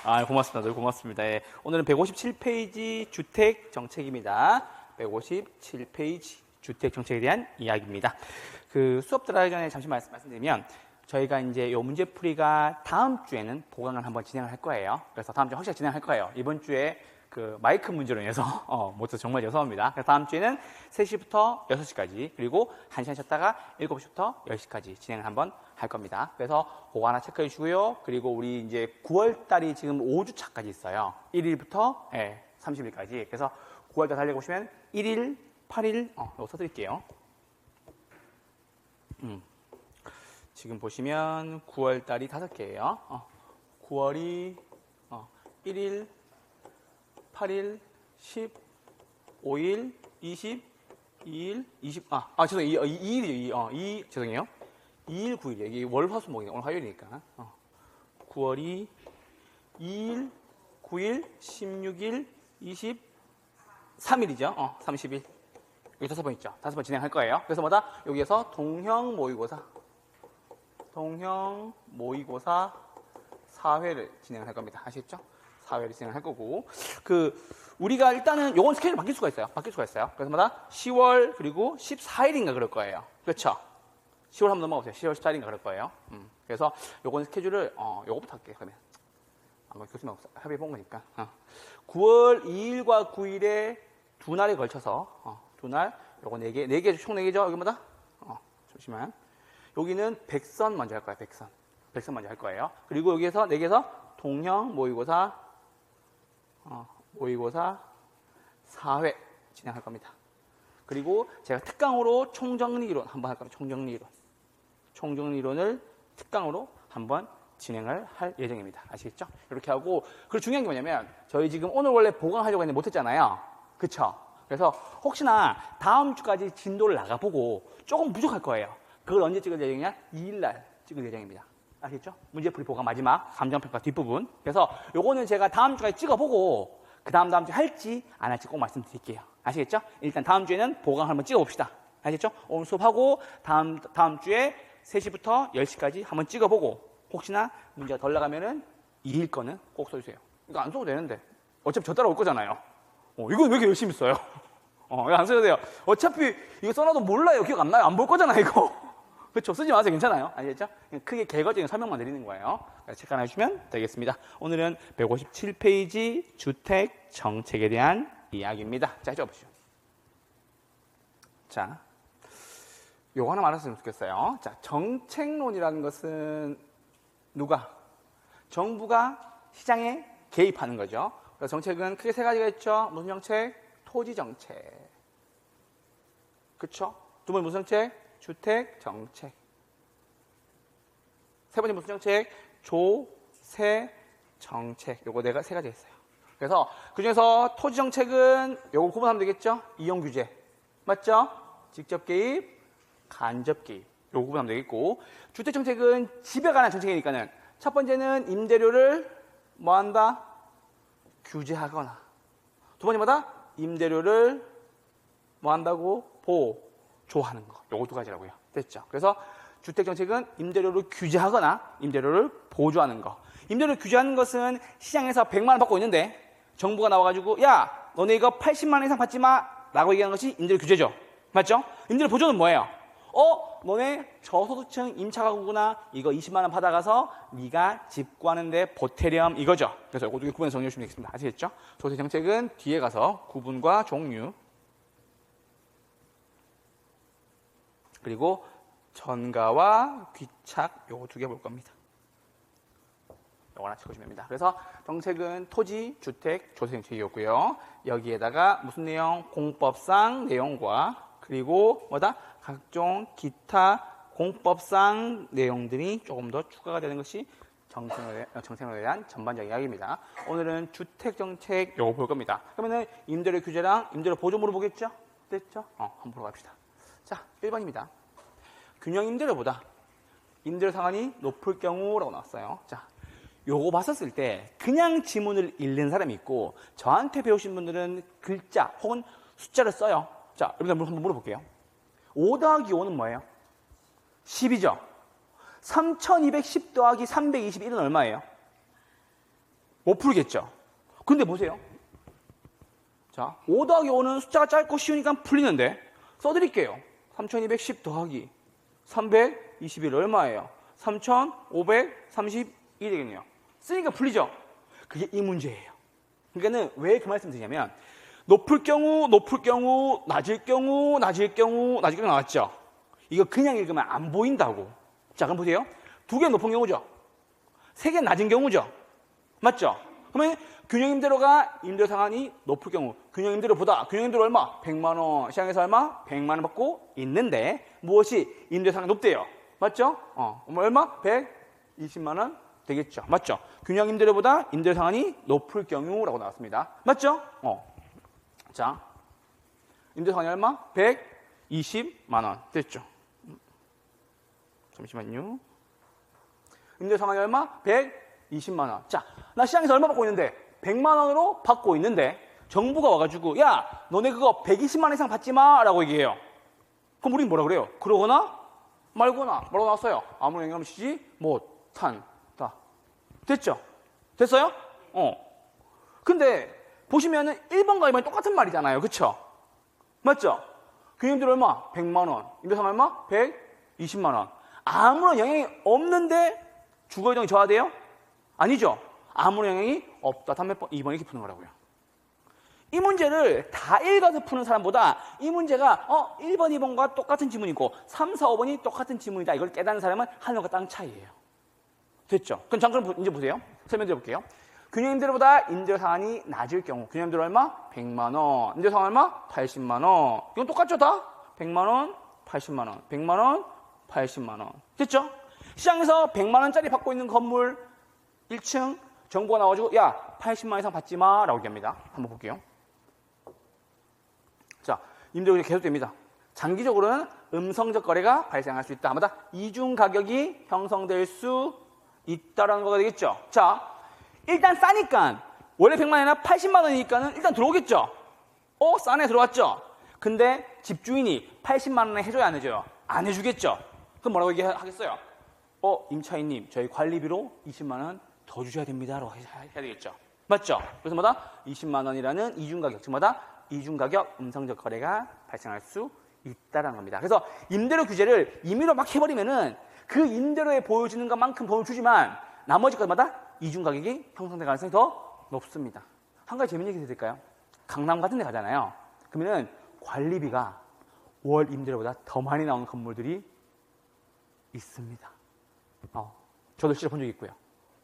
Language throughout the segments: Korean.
고맙습니다. 늘 고맙습니다. 예. 오늘은 157페이지 주택 정책입니다. 157페이지 주택 정책에 대한 이야기입니다. 그 수업 들어가기 전에 잠시 말씀드리면 저희가 이제 요 문제풀이가 다음 주에는 보강을 한번 진행을 할 거예요. 그래서 다음 주에 확실히 진행할 거예요. 이번 주에 그 마이크 문제로 인해서 모두 정말 죄송합니다. 그래서 다음 주에는 3시부터 6시까지 그리고 1시간 쉬었다가 7시부터 10시까지 진행을 한번 할 겁니다. 그래서 그거 하나 체크해 주고요. 그리고 우리 이제 9월 달이 지금 5주 차까지 있어요. 1일부터 30일까지. 그래서 9월 달 달려보시면 1일, 8일 이거 써드릴게요. 지금 보시면 9월 달이 5개예요. 9월이 1일, 8일, 10, 5일, 20, 2일, 20, 죄송해요. 2일이죠. 죄송해요. 2일, 9일이에요. 이게 월, 화, 수, 목이에요. 오늘 화요일이니까. 9월이 2일, 9일, 16일, 23일이죠. 30일. 여기 5번 있죠. 5번 진행할 거예요. 그래서 뭐다? 여기에서 동형 모의고사 4회를 진행할 겁니다. 아시겠죠? 4회를 진행할 거고. 우리가 일단은 요건 스케줄이 바뀔 수가 있어요. 그래서 뭐다? 10월 그리고 14일인가 그럴 거예요. 그렇죠? 10월 한번 넘어가보세요. 10월 14일인가 그럴 거예요. 그래서 요건 스케줄을, 요거부터 할게요. 그러면. 아마 교수님 협의해 본 거니까. 9월 2일과 9일에 두 날에 걸쳐서, 두 날, 요거 4개, 총 4개죠? 여기 뭐다? 잠시만. 여기는 백선 먼저 할 거예요. 백선 먼저 할 거예요. 그리고 여기에서 4개에서 동형 모의고사 4회 진행할 겁니다. 그리고 제가 특강으로 총정리이론 한번 할 겁니다. 총정리이론을 특강으로 한번 진행을 할 예정입니다. 아시겠죠? 이렇게 하고, 그리고 중요한 게 뭐냐면 저희 지금 오늘 원래 보강하려고 했는데 못했잖아요. 그쵸? 그래서 혹시나 다음 주까지 진도를 나가보고 조금 부족할 거예요. 그걸 언제 찍을 예정이냐? 2일날 찍을 예정입니다. 아시겠죠? 문제풀이 보강 마지막 감정평가 뒷부분. 그래서 요거는 제가 다음 주까지 찍어보고 그 다음 주에 할지 안 할지 꼭 말씀드릴게요. 아시겠죠? 일단 다음 주에는 보강 한번 찍어봅시다. 아시겠죠? 오늘 수업하고 다음 주에 3시부터 10시까지 한번 찍어보고 혹시나 문제가 덜 나가면은 2일 거는 꼭 써주세요. 이거 안 써도 되는데 어차피 저 따라올 거잖아요. 이건 왜 이렇게 열심히 써요? 이거 안 써도 돼요. 어차피 이거 써놔도 몰라요. 기억 안 나요. 안 볼 거잖아 이거. 그렇죠? 쓰지 마세요. 괜찮아요. 아시겠죠? 크게 개괄적인 설명만 드리는 거예요. 체크 하나 해주시면 되겠습니다. 오늘은 157페이지 주택 정책에 대한 이야기입니다. 자, 적어보시죠. 자, 요거 하나 말했으면 좋겠어요. 자, 정책론이라는 것은 누가? 정부가 시장에 개입하는 거죠. 그래서 정책은 크게 3가지가 있죠. 무슨 정책? 토지 정책. 그렇죠? 두 번째 무슨 정책? 주택 정책. 세 번째 무슨 정책? 조세 정책. 요거 내가 3가지 했어요. 그래서 그중에서 토지 정책은 요거 구분하면 되겠죠? 이용 규제. 맞죠? 직접 개입, 간접 개입. 요거 구분하면 되겠고, 주택 정책은 집에 관한 정책이니까는 첫 번째는 임대료를 뭐 한다? 규제하거나. 두 번째 뭐다? 임대료를 뭐 한다고? 보조하는 거. 요거 2가지라고요. 됐죠? 그래서 주택 정책은 임대료를 규제하거나 임대료를 보조하는 거. 임대료를 규제하는 것은 시장에서 100만 원 받고 있는데 정부가 나와가지고 야, 너네 이거 80만 원 이상 받지 마 라고 얘기하는 것이 임대료 규제죠. 맞죠? 임대료 보조는 뭐예요? 너네 저소득층 임차가구구나. 이거 20만 원 받아가서 네가 집 구하는데 보태렴 이거죠. 그래서 이거 2개 구분해서 정리해 주시면 되겠습니다. 아시겠죠? 조세 정책은 뒤에 가서 구분과 종류, 그리고 전가와 귀착 요거 2개 볼 겁니다. 요거 하나 찍어주면 됩니다. 그래서 정책은 토지, 주택, 조세 정책이었고요. 여기에다가 무슨 내용? 공법상 내용과 그리고 뭐다? 각종 기타 공법상 내용들이 조금 더 추가가 되는 것이 정책론에 대한 전반적인 이야기입니다. 오늘은 주택 정책 요거 볼 겁니다. 그러면은 임대료 규제랑 임대료 보조 물어보겠죠? 됐죠? 한번 보러 갑시다. 자, 1번입니다. 균형 임대료보다 임대료 상한이 높을 경우라고 나왔어요. 자, 요거 봤었을 때 그냥 지문을 읽는 사람이 있고 저한테 배우신 분들은 글자 혹은 숫자를 써요. 자, 여러분들 한번 물어볼게요. 5 더하기 5는 뭐예요? 10이죠? 3210 더하기 321은 얼마예요? 못 풀겠죠. 근데 보세요. 자, 5 더하기 5는 숫자가 짧고 쉬우니까 풀리는데 써드릴게요. 3210 더하기 321 얼마예요? 3532 되겠네요. 쓰니까 풀리죠? 그게 이 문제예요. 그러니까는 왜 그 말씀 드리냐면 높을 경우, 낮을 경우 나왔죠? 이거 그냥 읽으면 안 보인다고. 자, 그럼 보세요. 2개 높은 경우죠? 3개 낮은 경우죠? 맞죠? 그러면 균형임대로가 임대료 상한이 높을 경우, 균형임대로보다, 균형임대로 얼마? 100만 원, 시장에서 얼마? 100만 원 받고 있는데 무엇이 임대료 상한이 높대요? 맞죠? 얼마? 120만 원 되겠죠? 맞죠? 균형임대료보다 임대료 상한이 높을 경우라고 나왔습니다. 맞죠? 자, 임대료 상한이 얼마? 120만 원 됐죠? 잠시만요. 임대료 상한이 얼마? 120만 원. 자, 나 시장에서 얼마 받고 있는데? 100만 원으로 받고 있는데 정부가 와가지고 야, 너네 그거 120만 원 이상 받지 마 라고 얘기해요. 그럼 우린 뭐라 그래요? 그러거나 말거나 뭐라고 나왔어요? 아무 영향 없이 못한다. 됐죠? 됐어요? 근데 보시면은 1번과 2번이 똑같은 말이잖아요. 그쵸? 맞죠? 균형임대료 얼마? 100만 원. 임대상 얼마? 120만 원. 아무런 영향이 없는데 주거이동이 저하돼요? 아니죠? 아무런 영향이 없다. 다음 몇 번? 2번 이렇게 푸는 거라고요. 이 문제를 다 읽어서 푸는 사람보다 이 문제가 1번, 2번과 똑같은 지문이고 3, 4, 5번이 똑같은 지문이다. 이걸 깨닫는 사람은 하늘과 땅 차이예요. 됐죠? 그럼 잠깐 이제 보세요. 설명드려 볼게요. 균형임대료보다 임대료 상한이 낮을 경우 균형임대료 얼마? 100만 원. 임대료 상한 얼마? 80만 원. 이건 똑같죠 다? 100만 원, 80만 원. 100만 원, 80만 원. 됐죠? 시장에서 100만 원짜리 받고 있는 건물 1층 정부가 나와가지고 야 80만 원 이상 받지 마 라고 얘기합니다. 한번 볼게요. 자, 임대료가 계속됩니다. 장기적으로는 음성적 거래가 발생할 수 있다. 아마다 이중 가격이 형성될 수 있다라는 거가 되겠죠. 자, 일단 싸니까 원래 100만 원이나 80만 원이니까는 일단 들어오겠죠. 싸네 들어왔죠. 근데 집주인이 80만 원에 해줘야 안 해줘요? 안 해주겠죠. 그럼 뭐라고 얘기하겠어요? 임차인님 저희 관리비로 20만 원 더 주셔야 됩니다. 라고 해야 되겠죠. 맞죠? 그래서 뭐다? 20만 원이라는 이중가격, 즉 뭐다? 이중가격 음성적 거래가 발생할 수 있다는 겁니다. 그래서 임대료 규제를 임의로 막 해버리면은 그 임대료에 보여지는 것만큼 돈을 주지만 나머지 것마다 이중가격이 형성될 가능성이 더 높습니다. 한 가지 재밌는 얘기 드릴까요? 강남 같은 데 가잖아요. 그러면은 관리비가 월 임대료보다 더 많이 나오는 건물들이 있습니다. 저도 실제 본 적이 있고요.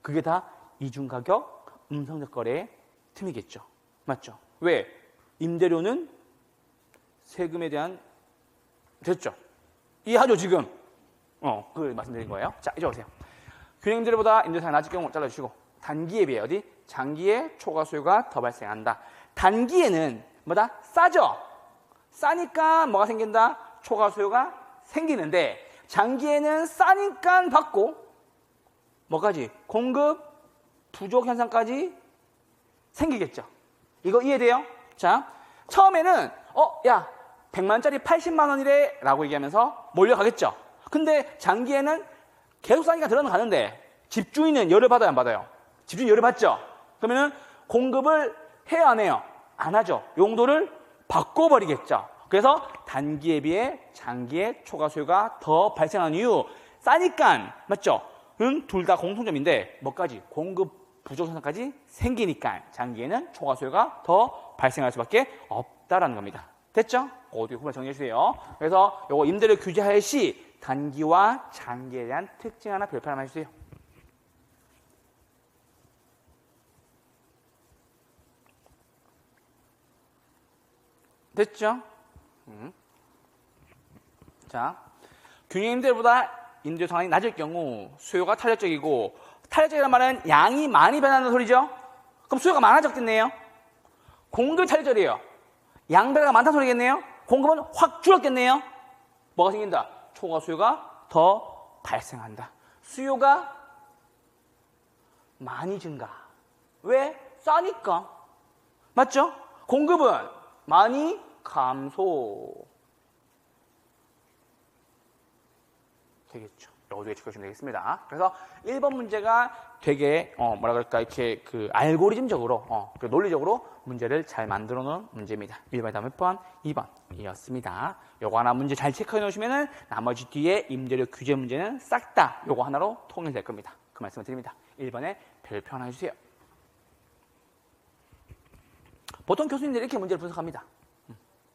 그게 다 이중가격, 음성적 거래의 틈이겠죠. 맞죠? 왜? 임대료는 세금에 대한 됐죠? 이해하죠 지금? 그걸 말씀드린 거예요. 자, 이제 오세요. 균형임대료보다 임대료상이 낮을 경우 잘라주시고 단기에 비해 어디? 장기에 초과 수요가 더 발생한다. 단기에는 뭐다? 싸죠? 싸니까 뭐가 생긴다? 초과 수요가 생기는데 장기에는 싸니까 받고 뭐까지? 공급 부족 현상까지 생기겠죠. 이거 이해돼요? 자, 처음에는 야 100만원짜리 80만 원이래 라고 얘기하면서 몰려가겠죠. 근데 장기에는 계속 싸니까 들어가는데 집주인은 열을 받아요 안 받아요? 집주인 열을 받죠. 그러면은 공급을 해야 안 해요? 안 하죠. 용도를 바꿔버리겠죠. 그래서 단기에 비해 장기에 초과 수요가 더 발생하는 이유 싸니까 맞죠? 둘 다 공통점인데 뭐까지? 공급 부족 현상까지 생기니까 장기에는 초과 수요가 더 발생할 수밖에 없다라는 겁니다. 됐죠? 어디 후발 정리해 주세요. 그래서 요거 임대료 규제할 시 단기와 장기에 대한 특징 하나 별표 하나 해주세요. 됐죠? 자, 균형임대료보다 임대료 상한이 낮을 경우 수요가 탄력적이고 탄력적이라는 말은 양이 많이 변하는 소리죠? 그럼 수요가 많아졌겠네요? 공급이 탄력적이에요. 양 배가 많다는 소리겠네요? 공급은 확 줄었겠네요? 뭐가 생긴다? 초과 수요가 더 발생한다. 수요가 많이 증가. 왜? 싸니까. 맞죠? 공급은 많이 감소. 되겠죠. 요거 두 개 체크하시면 되겠습니다. 그래서 1번 문제가 되게 뭐라 그럴까 이렇게 그 알고리즘적으로 그 논리적으로 문제를 잘 만들어 놓은 문제입니다. 1번이 다음 몇 번? 2번이었습니다. 요거 하나 문제 잘 체크해 놓으시면은 나머지 뒤에 임대료 규제 문제는 싹 다 요거 하나로 통일될 겁니다. 그 말씀을 드립니다. 1번에 별표 하나 해주세요. 보통 교수님들이 이렇게 문제를 분석합니다.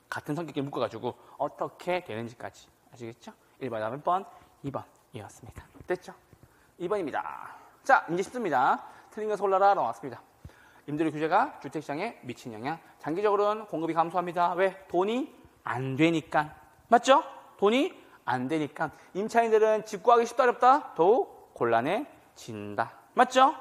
같은 성격을 묶어가지고 어떻게 되는지까지. 아시겠죠? 1번 다음 몇 번? 2번이었습니다. 됐죠? 2번입니다. 자, 이제 쉽습니다. 틀린 것을 골라라 나왔습니다. 임대료 규제가 주택시장에 미친 영향. 장기적으로는 공급이 감소합니다. 왜? 돈이 안 되니까. 맞죠? 돈이 안 되니까. 임차인들은 집 구하기 쉽다 어렵다? 더욱 곤란해진다. 맞죠?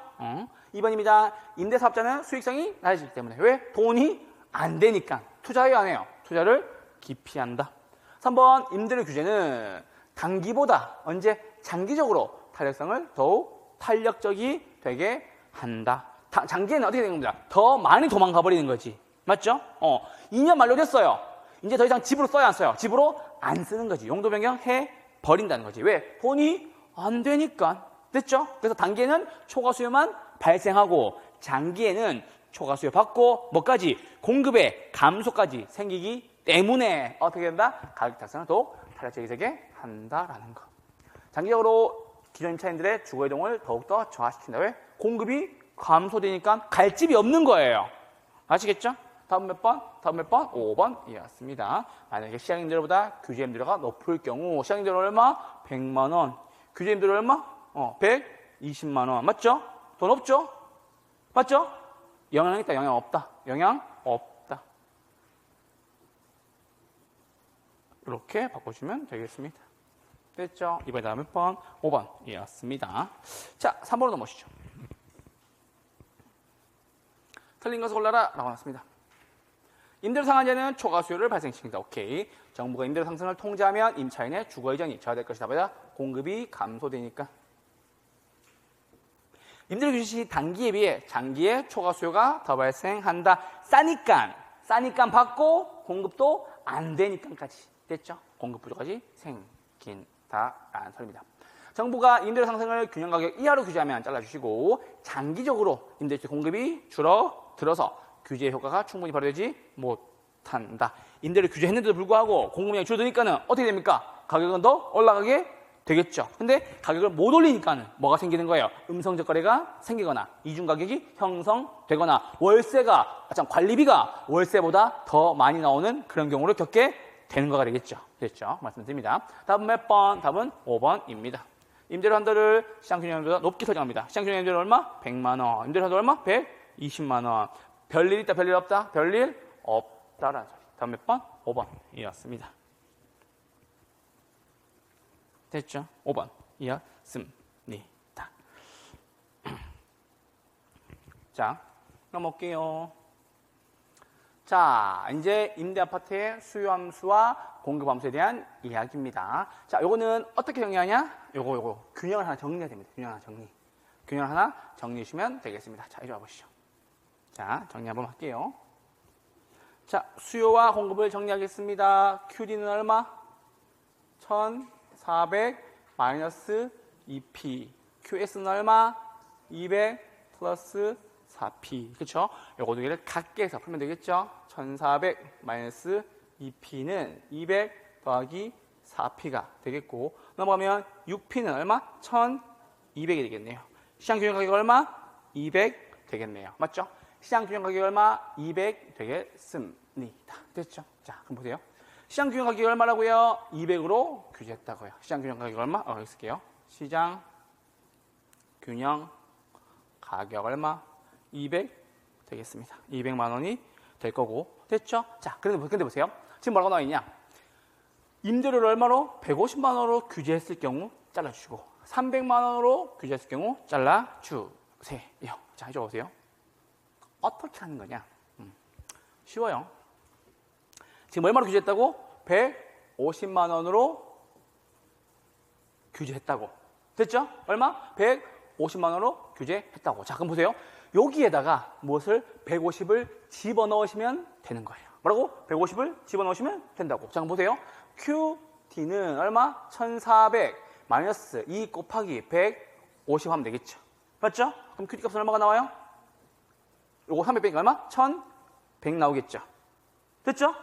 2번입니다. 임대사업자는 수익성이 낮아지기 때문에. 왜? 돈이 안 되니까. 투자해요, 안 해요? 투자를 기피한다. 3번 임대료 규제는 단기보다 언제 장기적으로 탄력성을 더욱 탄력적이 되게 한다. 장기에는 어떻게 되는 겁니다. 더 많이 도망가 버리는 거지. 맞죠? 2년 만료됐어요. 이제 더 이상 집으로 써야 안 써요. 집으로 안 쓰는 거지. 용도 변경해 버린다는 거지. 왜? 돈이 안 되니까. 됐죠? 그래서 단기에는 초과 수요만 발생하고 장기에는 초과 수요 받고 뭐까지? 공급의 감소까지 생기기 때문에 어떻게 된다? 가격 탁상을 더욱 탄력적이 되게 한다라는 거. 장기적으로 기존 임차인들의 주거이동을 더욱더 저하시킨다. 왜? 공급이 감소되니까 갈 집이 없는 거예요. 아시겠죠? 다음 몇 번? 다음 몇 번? 5번이었습니다. 만약에 시장임대료보다 규제임대료가 높을 경우 시장임대료 얼마? 100만 원. 규제임대료 얼마? 120만 원. 맞죠? 돈 없죠? 맞죠? 영향 있다, 영향 없다. 영향 없다. 이렇게 바꿔주면 되겠습니다. 됐죠? 이번에 다음 몇 번? 5번이었습니다. 자, 3번으로 넘어오시죠. 틀린 것을 골라라 라고 나왔습니다. 임대료 상한제는 초과 수요를 발생시킨다. 오케이. 정부가 임대료 상승을 통제하면 임차인의 주거 이전이 저하될 것이다. 보다 공급이 감소되니까. 임대료 규제 시 단기에 비해 장기에 초과 수요가 더 발생한다. 싸니까 받고 공급도 안 되니까까지. 됐죠? 공급 부족까지 생긴다라는 소리입니다. 정부가 임대료 상승을 균형 가격 이하로 규제하면 잘라주시고 장기적으로 임대주 공급이 줄어들어서 규제 효과가 충분히 발휘되지 못한다. 임대료 규제했는데도 불구하고 공급량이 줄어드니까는 어떻게 됩니까? 가격은 더 올라가게 되겠죠. 근데 가격을 못 올리니까는 뭐가 생기는 거예요? 음성적 거래가 생기거나 이중 가격이 형성되거나 관리비가 월세보다 더 많이 나오는 그런 경우를 겪게 되는 거가 되겠죠. 됐죠? 말씀드립니다. 답은 몇 번? 답은 5번입니다. 임대료 한도를 시장균형보다 높게 설정합니다. 시장균형 임대료 얼마? 100만 원. 임대료 한도 얼마? 120만 원. 별일 있다, 별일 없다? 별일 없다라는 소리. 다음 몇 번? 5번이었습니다. 됐죠? 5번이었습니다. 자, 넘어올게요. 자, 이제 임대 아파트의 수요 함수와 공급 함수에 대한 이야기입니다. 자, 요거는 어떻게 정리하냐? 요거 균형을 하나 정리해야 됩니다. 균형을 하나 정리해 주시면 되겠습니다. 자, 이리 와 보시죠. 자, 정리 한번 할게요. 자, 수요와 공급을 정리하겠습니다. QD는 얼마? 1400 마이너스 2P. QS는 얼마? 200 플러스 4P. 그쵸? 요거 두 개를 같게 해서 풀면 되겠죠? 1400 마이너스 2P는 200 더하기 4P가 되겠고, 넘어가면 6P는 얼마? 1200이 되겠네요. 시장균형 가격 얼마? 200 되겠네요. 맞죠? 시장균형 가격 얼마? 200 되겠습니다. 됐죠? 자, 그럼 보세요. 시장균형 가격이 얼마라고요? 200으로 규제했다고요. 시장균형 가격 얼마? 여기 쓸게요. 시장균형 가격 얼마? 200 되겠습니다. 200만 원이 될 거고. 됐죠? 자, 근데 보세요. 지금 뭐라고 나와 있냐? 임대료를 얼마로? 150만 원으로 규제했을 경우 잘라주시고 300만 원으로 규제했을 경우 잘라주세요. 자, 해줘 보세요. 어떻게 하는 거냐? 쉬워요. 지금 얼마로 규제했다고? 150만 원으로 규제했다고. 됐죠? 얼마? 150만 원으로 규제했다고. 자, 그럼 보세요. 여기에다가 무엇을? 150을 집어넣으시면 되는 거예요. 뭐라고? 150을 집어넣으시면 된다고. 자, 그럼 보세요. QD는 얼마? 1400 마이너스 2 곱하기 150 하면 되겠죠. 맞죠? 그럼 QT 값은 얼마가 나와요? 요거 300 빼니까 얼마? 1100 나오겠죠. 됐죠?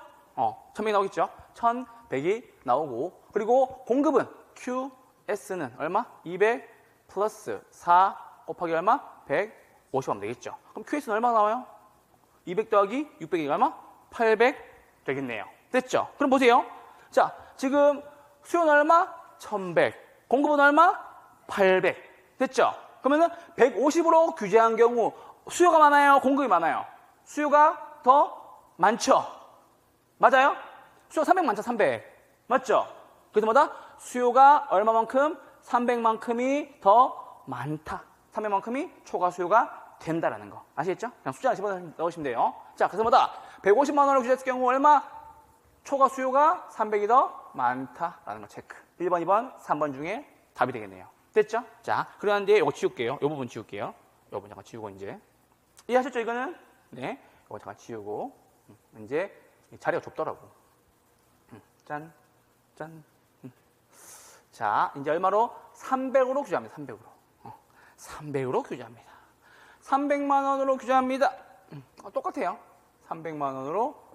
1100 나오겠죠. 1100이 나오고, 그리고 공급은 QS는 얼마? 200 플러스 4 곱하기 얼마? 150 하면 되겠죠. 그럼 QS는 얼마 나와요? 200 더하기 600이 얼마? 800 되겠네요. 됐죠? 그럼 보세요. 자, 지금 수요는 얼마? 1100. 공급은 얼마? 800. 됐죠? 그러면은 150으로 규제한 경우 수요가 많아요? 공급이 많아요? 수요가 더 많죠? 맞아요? 수요 300 많죠? 300. 맞죠? 그래서 뭐다? 수요가 얼마만큼? 300만큼이 더 많다. 300만큼이 초과 수요가 된다라는 거. 아시겠죠? 그냥 숫자 하나 집어넣으시면 돼요. 자, 그래서 뭐다? 150만 원으로 규제했을 경우 얼마? 초과 수요가 300이 더 많다라는 거 체크. 1번, 2번, 3번 중에 답이 되겠네요. 됐죠? 자, 그런데 이거 지울게요. 이 부분 지울게요. 이 부분 잠깐 지우고 이제. 이해하셨죠, 이거는? 네. 이거 잠깐 지우고. 이제 자리가 좁더라고. 짠, 짠. 자, 이제 얼마로? 300으로 규제합니다. 300으로. 300으로 규제합니다. 300만 원으로 규제합니다. 똑같아요. 300만 원으로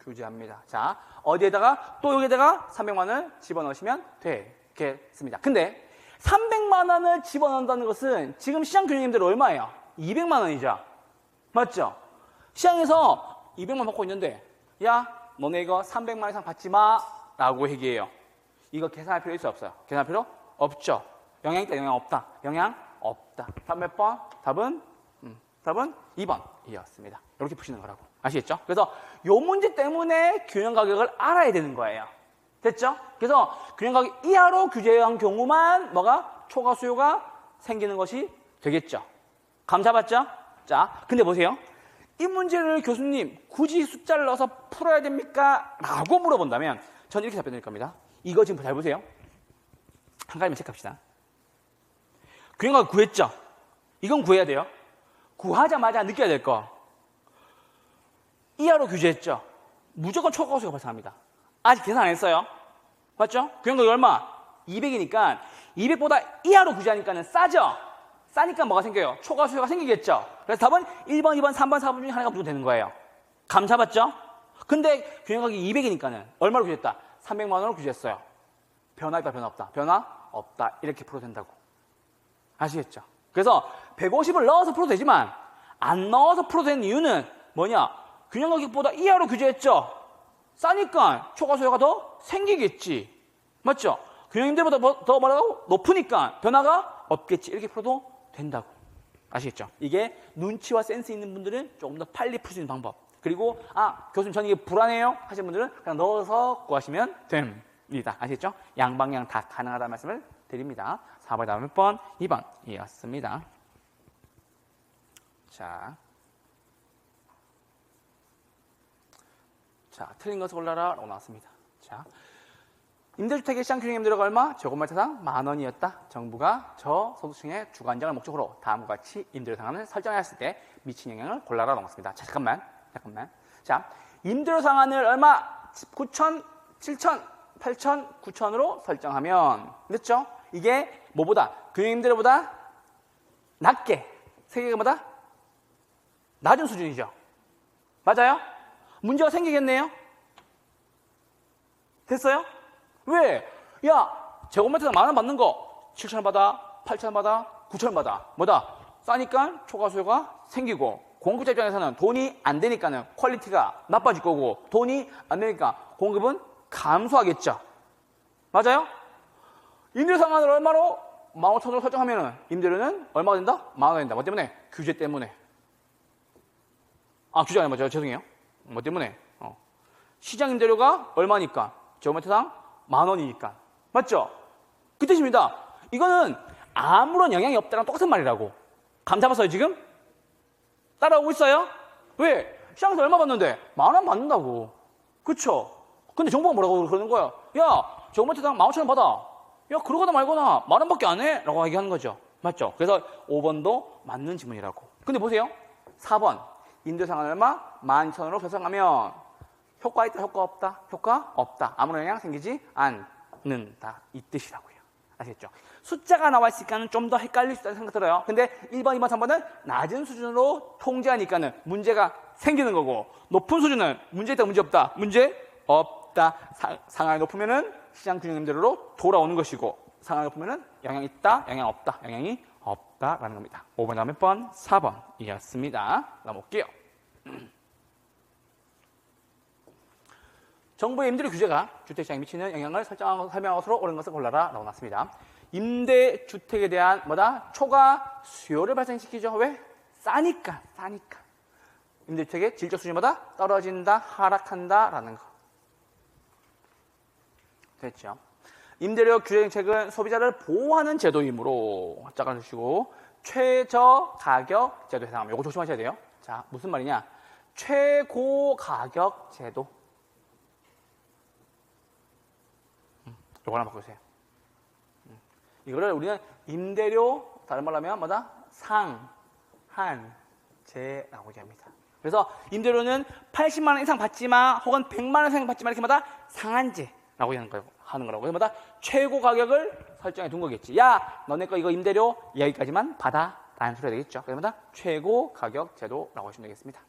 규제합니다. 자, 어디에다가 또 여기에다가 300만 원을 집어넣으시면 되겠습니다. 근데 300만 원을 집어넣는다는 것은 지금 시장 교수님대로 얼마예요? 200만 원이죠. 맞죠? 시장에서 200만 원 받고 있는데 야, 너네 이거 300만 원 이상 받지 마 라고 얘기해요. 이거 계산할 필요 있어 없어요? 계산할 필요 없죠. 영향 있다, 영향 없다. 영향 없다. 답 몇 번? 답은 2번이었습니다. 이렇게 푸시는 거라고. 아시겠죠? 그래서 요 문제 때문에 균형 가격을 알아야 되는 거예요. 됐죠? 그래서 균형 가격 이하로 규제한 경우만 뭐가? 초과 수요가 생기는 것이 되겠죠. 감 잡았죠? 자, 근데 보세요. 이 문제를 교수님 굳이 숫자를 넣어서 풀어야 됩니까? 라고 물어본다면 저는 이렇게 답변 드릴 겁니다. 이거 지금 잘 보세요. 한 가지만 체크합시다. 균형 가격 구했죠? 이건 구해야 돼요. 구하자마자 느껴야 될 거. 이하로 규제했죠? 무조건 초과 수요가 발생합니다. 아직 계산 안 했어요. 맞죠? 균형 가격이 얼마? 200이니까 200보다 이하로 규제하니까는 싸죠? 싸니까 뭐가 생겨요? 초과 수요가 생기겠죠? 그래서 답은 1번, 2번, 3번, 4번 중에 하나가 무조건 되는 거예요. 감 잡았죠? 근데 균형 가격이 200이니까는 얼마로 규제했다? 300만 원으로 규제했어요. 변화 있다, 변화 없다? 변화 없다. 이렇게 풀어도 된다고. 아시겠죠? 그래서 150을 넣어서 풀어도 되지만 안 넣어서 풀어도 되는 이유는 뭐냐? 균형 가격보다 이하로 규제했죠? 싸니까 초과 수요가 더 생기겠지. 맞죠? 균형인데보다 더 뭐라고? 높으니까 변화가 없겠지. 이렇게 풀어도 된다고. 아시겠죠? 이게 눈치와 센스 있는 분들은 조금 더 빨리 풀 수 있는 방법. 그리고 교수님 저는 이게 불안해요 하시는 분들은 그냥 넣어서 구하시면 됩니다. 아시겠죠? 양방향 다 가능하다는 말씀을 드립니다. 4번 다음 몇 번? 2번이었습니다. 자, 틀린 것을 골라라 라고 나왔습니다. 자, 임대주택의 시장 균형 임대료가 얼마? 제곱미터당 10,000원이었다. 정부가 저소득층의 주거 안정을 목적으로 다음과 같이 임대료 상한을 설정했을 때 미친 영향을 골라라 나왔습니다. 자, 잠깐만. 자, 임대료 상한을 얼마? 9,000, 7,000, 8,000, 9,000으로 설정하면 됐죠? 이게 뭐보다? 균형 임대료보다 낮게 세계가보다 낮은 수준이죠. 맞아요? 문제가 생기겠네요. 됐어요? 왜? 야, 제곱미터당 10,000원 받는 거 7,000원 받아, 8,000원 받아, 9,000원 받아. 뭐다? 싸니까 초과 수요가 생기고 공급자 입장에서는 돈이 안 되니까는 퀄리티가 나빠질 거고 돈이 안 되니까 공급은 감소하겠죠. 맞아요? 임대료 상한을 얼마로? 15,000원으로 설정하면은 임대료는 얼마가 된다? 10,000원 된다. 뭐 때문에? 규제 때문에. 규제 아니 맞아요. 죄송해요. 뭐 때문에? 시장 임대료가 얼마니까? 제곱미터당 10,000원이니까. 맞죠? 그 뜻입니다. 이거는 아무런 영향이 없다랑 똑같은 말이라고. 감 잡았어요, 지금? 따라오고 있어요? 왜? 시장에서 얼마 받는데? 10,000원 받는다고. 그쵸? 근데 정부가 뭐라고 그러는 거야? 야, 제곱미터당 15,000원 받아. 야, 그러거나 말거나 10,000원밖에 안 해? 라고 얘기하는 거죠. 맞죠? 그래서 5번도 맞는 지문이라고. 근데 보세요. 4번. 임대료 상한 얼마? 12,000원으로 결정하면 효과 있다, 효과 없다? 효과 없다. 아무런 영향 생기지 않는다. 이 뜻이라고요. 아시겠죠? 숫자가 나와 있으니까 좀 더 헷갈릴 수 있다는 생각 들어요. 근데 1번, 2번, 3번은 낮은 수준으로 통제하니까는 문제가 생기는 거고, 높은 수준은 문제 있다, 문제 없다, 문제 없다. 상황이 높으면은 시장 균형 임대료로 돌아오는 것이고, 상황이 높으면은 영향이 있다, 영향 없다, 영향이 없다라는 겁니다. 5번 다음에 몇 번? 4번이었습니다. 넘어올게요. 정부의 임대료 규제가 주택시장에 미치는 영향을 설정하고 설명하고 서로 옳은 것을 골라라 라고 나왔습니다. 임대주택에 대한 초과 수요를 발생시키죠. 왜? 싸니까. 임대주택의 질적 수준마다 떨어진다, 하락한다 라는 거. 됐죠? 임대료 규제 정책은 소비자를 보호하는 제도이므로 짝아주시고 최저 가격 제도 해당합니다. 이거 조심하셔야 돼요. 자, 무슨 말이냐? 최고 가격 제도. 이거 하나 바꿔주세요. 이거를 우리는 임대료, 다른 말로 하면 뭐다? 상한제라고 얘기합니다. 그래서 임대료는 80만 원 이상 받지마, 혹은 100만 원 이상 받지마, 이렇게 마다 상한제라고 하는 거라고. 그래서 마다 최고 가격을 설정해 둔 거겠지. 야, 너네 거 이거 임대료 여기까지만 받아. 라는 소리가 되겠죠. 그래서 마다 최고 가격 제도라고 하시면 되겠습니다.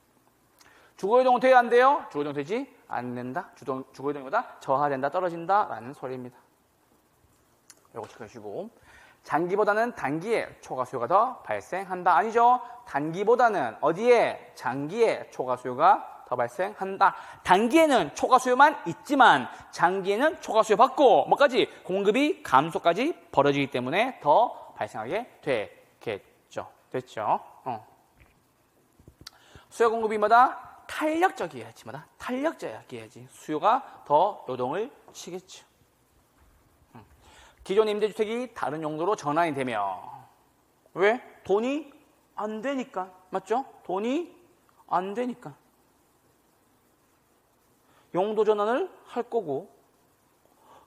주거이동은 돼야 안 돼요? 주거이동 되지 않는다. 주거이동보다 저하된다, 떨어진다 라는 소리입니다. 이거 체크해주시고, 장기보다는 단기에 초과 수요가 더 발생한다. 아니죠. 단기보다는 어디에? 장기에 초과 수요가 더 발생한다. 단기에는 초과 수요만 있지만 장기에는 초과 수요 받고 뭐까지? 공급이 감소까지 벌어지기 때문에 더 발생하게 되겠죠. 됐죠? 수요 공급이 뭐다? 탄력적이어야지. 탄력적이어야지. 수요가 더 요동을 치겠죠. 기존 임대주택이 다른 용도로 전환이 되며, 왜? 돈이 안 되니까. 맞죠? 돈이 안 되니까. 용도 전환을 할 거고,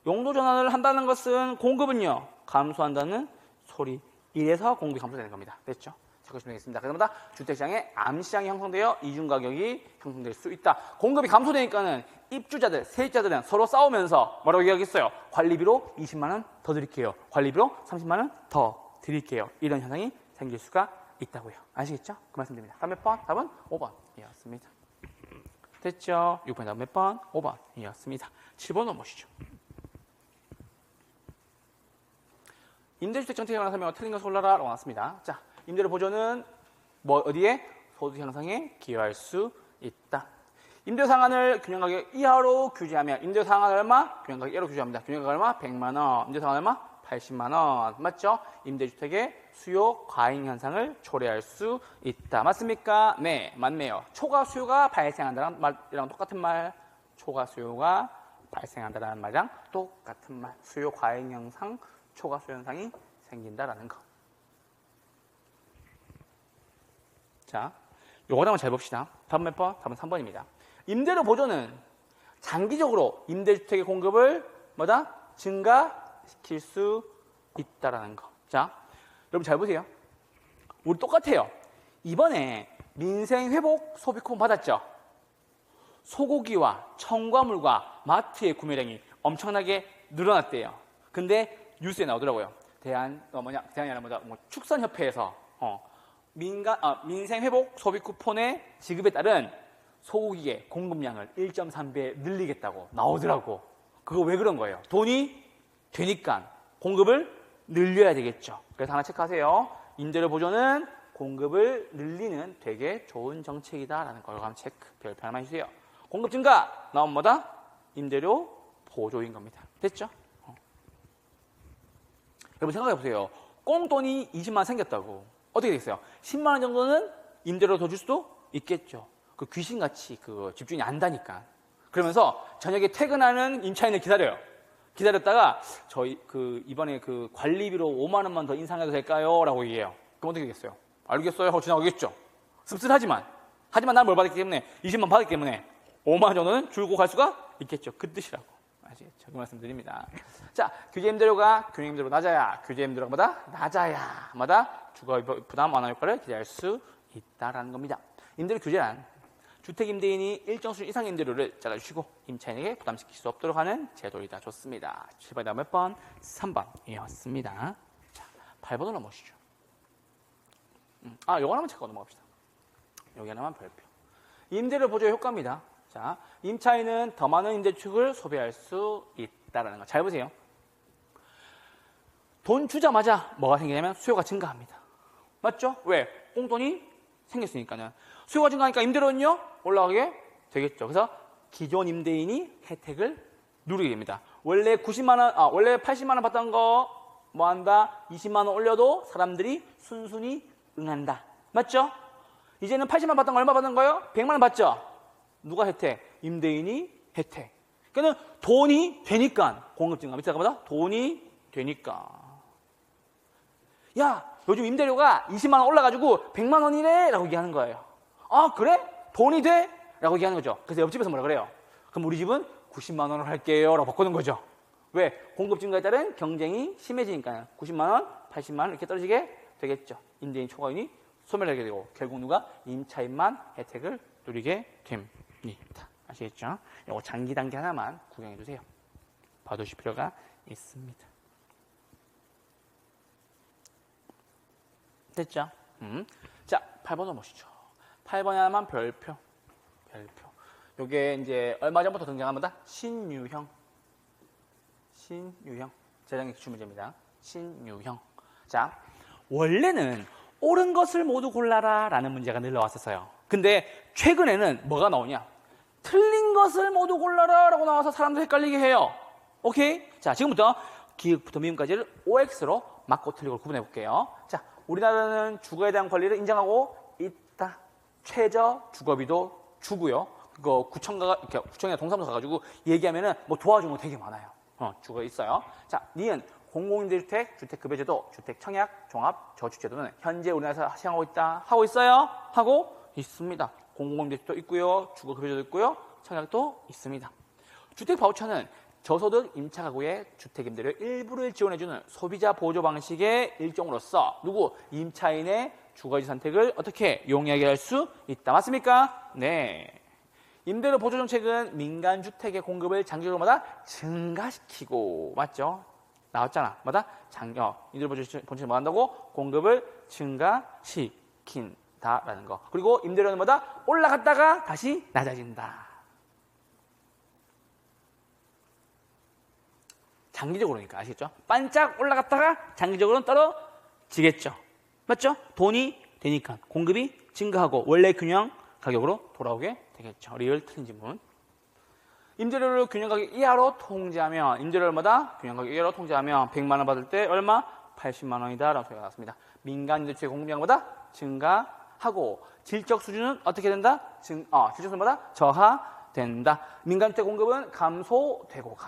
용도 전환을 한다는 것은 공급은요, 감소한다는 소리. 이래서 공급이 감소되는 겁니다. 됐죠? 체크하시면 되겠습니다. 그러다 주택시장에 암시장이 형성되어 이중가격이 형성될 수 있다. 공급이 감소되니까는 입주자들, 세입자들은 서로 싸우면서 뭐라고 얘기하겠어요? 관리비로 20만 원 더 드릴게요. 관리비로 30만 원 더 드릴게요. 이런 현상이 생길 수가 있다고요. 아시겠죠? 그 말씀드립니다. 다음 몇 번? 답은 5번이었습니다. 됐죠? 6번 다음 몇 번? 5번이었습니다. 7번 넘으시죠. 임대주택 정책에 관한 설명은 틀린 것을 골라라라고 나왔습니다. 자, 임대료 보조는 어디에? 소득 향상에 기여할 수 있다. 임대료 상한을 균형가격 이하로 규제하면 임대료 상한 얼마? 균형가격 이하로 규제합니다. 균형가격 얼마? 100만 원. 임대료 상한 얼마? 80만 원. 맞죠? 임대주택의 수요 과잉 현상을 초래할 수 있다. 맞습니까? 네, 맞네요. 초과 수요가 발생한다는 말이랑 똑같은 말. 초과 수요가 발생한다는 말이랑 똑같은 말. 수요 과잉 현상, 초과 수요 현상이 생긴다라는 거. 자, 요거 한번 잘 봅시다. 답은 몇 번? 답은 3번입니다. 임대료 보조는 장기적으로 임대주택의 공급을 증가시킬 수 있다라는 거. 자, 여러분 잘 보세요. 우리 똑같아요. 이번에 민생회복 소비 쿠폰 받았죠? 소고기와 첨가물과 마트의 구매량이 엄청나게 늘어났대요. 근데 뉴스에 나오더라고요. 대한이 아니라 축산협회에서 민생회복 소비 쿠폰의 지급에 따른 소고기의 공급량을 1.3배 늘리겠다고 나오더라고. 그거 왜 그런 거예요? 돈이 되니까 공급을 늘려야 되겠죠. 그래서 하나 체크하세요. 임대료 보조는 공급을 늘리는 되게 좋은 정책이다라는 걸 한번 체크, 별표 하나만 해주세요. 공급 증가 나오면 뭐다? 임대료 보조인 겁니다. 됐죠? 여러분 생각해 보세요. 꽁돈이 20만 원 생겼다고. 어떻게 되겠어요? 10만 원 정도는 임대료 더 줄 수도 있겠죠. 그 귀신같이 그 집주인이 안다니까. 그러면서 저녁에 퇴근하는 임차인을 기다려요. 기다렸다가 저희 이번에 관리비로 5만 원만 더 인상해도 될까요? 라고 얘기해요. 그럼 어떻게 되겠어요? 알겠어요 하고 지나가겠죠. 씁쓸하지만 나는 뭘 받았기 때문에 20만 받았기 때문에 5만 원 정도는 줄고 갈 수가 있겠죠. 그 뜻이라고. 아시겠죠? 그 말씀드립니다. 자, 규제 임대료가 균형 임대료 낮아야, 규제 임대료가 낮아야 주거 부담 완화 효과를 기대할 수 있다라는 겁니다. 임대료 규제란 주택 임대인이 일정 수준 이상 임대료를 잘라주시고 임차인에게 부담시킬 수 없도록 하는 제도이다. 좋습니다. 7번이 다음 몇 번? 3번이었습니다. 자, 8번으로 넘어오시죠. 요거 하나만 체크하고 넘어갑시다. 여기 하나만 별표. 임대료 보조의 효과입니다. 자, 임차인은 더 많은 임대축을 소비할 수 있다라는 거. 잘 보세요. 돈 주자마자 뭐가 생기냐면 수요가 증가합니다. 맞죠? 왜? 꽁돈이 생겼으니까요. 수요가 증가하니까 임대료는요? 올라가게 되겠죠. 그래서 기존 임대인이 혜택을 누리게 됩니다. 원래 80만 원 받던 거 뭐 한다? 20만 원 올려도 사람들이 순순히 응한다. 맞죠? 이제는 80만 원 받던 거 얼마 받는 거예요? 100만 원 받죠? 누가 혜택? 임대인이 혜택. 그러니까 돈이 되니까 공급 증가. 밑에 가보자. 돈이 되니까. 야, 요즘 임대료가 20만 원 올라가지고 100만 원이래 라고 얘기하는 거예요. 아, 그래? 돈이 돼? 라고 얘기하는 거죠. 그래서 옆집에서 뭐라 그래요? 그럼 우리 집은 90만 원으로 할게요 라고 바꾸는 거죠. 왜? 공급 증가에 따른 경쟁이 심해지니까요. 90만 원, 80만 원 이렇게 떨어지게 되겠죠. 임대인 초과인이 소멸하게 되고 결국 누가? 임차인만 혜택을 누리게 됩니다. 아시겠죠? 이거 장기 단계 하나만 구경해 두세요. 봐두실 필요가 있습니다. 됐죠? 자, 8번 넘어오시죠. 8번에 하나만 별표. 요게 이제 얼마 전부터 등장한 거다? 신유형. 재정의 기출문제입니다. 신유형. 자, 원래는 옳은 것을 모두 골라라 라는 문제가 늘 나왔었어요. 근데 최근에는 뭐가 나오냐? 틀린 것을 모두 골라라 라고 나와서 사람들 헷갈리게 해요. 오케이? 자, 지금부터 기역부터 미음까지를 OX로 맞고 틀리고를 구분해 볼게요. 자, 우리나라는 주거에 대한 권리를 인정하고 있다. 최저 주거비도 주고요. 그거 구청이나 동사무소 가가지고 얘기하면은 뭐 도와주는 거 되게 많아요. 주거 있어요. 자, 니은 공공임대주택, 주택급여제도, 주택청약, 종합, 저축제도는 현재 우리나라에서 시행하고 있다. 하고 있어요? 하고 있습니다. 공공임대주택도 있고요. 주거급여제도 있고요. 청약도 있습니다. 주택바우처는 저소득 임차가구의 주택임대료 일부를 지원해주는 소비자 보조 방식의 일종으로서 누구? 임차인의 주거지 선택을 어떻게 용이하게 할 수 있다. 맞습니까? 네. 임대료 보조 정책은 민간 주택의 공급을 장기적으로마다 증가시키고, 맞죠? 나왔잖아. 뭐다? 임대료 보조 정책을 뭐 한다고? 공급을 증가시킨다라는 거. 그리고 임대료는 뭐다? 올라갔다가 다시 낮아진다. 장기적으로니까 아시겠죠? 반짝 올라갔다가 장기적으로는 떨어지겠죠. 맞죠? 돈이 되니까 공급이 증가하고 원래 균형 가격으로 돌아오게 되겠죠. 리얼 틀린 질문. 임대료를 균형 가격 이하로 통제하면 임대료를 뭐다? 균형 가격 이하로 통제하면 100만 원 받을 때 얼마? 80만 원이다 라고 소리가 나왔습니다. 민간 임대주택 공급량보다 증가하고 질적 수준은 어떻게 된다? 질적 수준보다 저하된다. 민간 주택 공급은 감소되고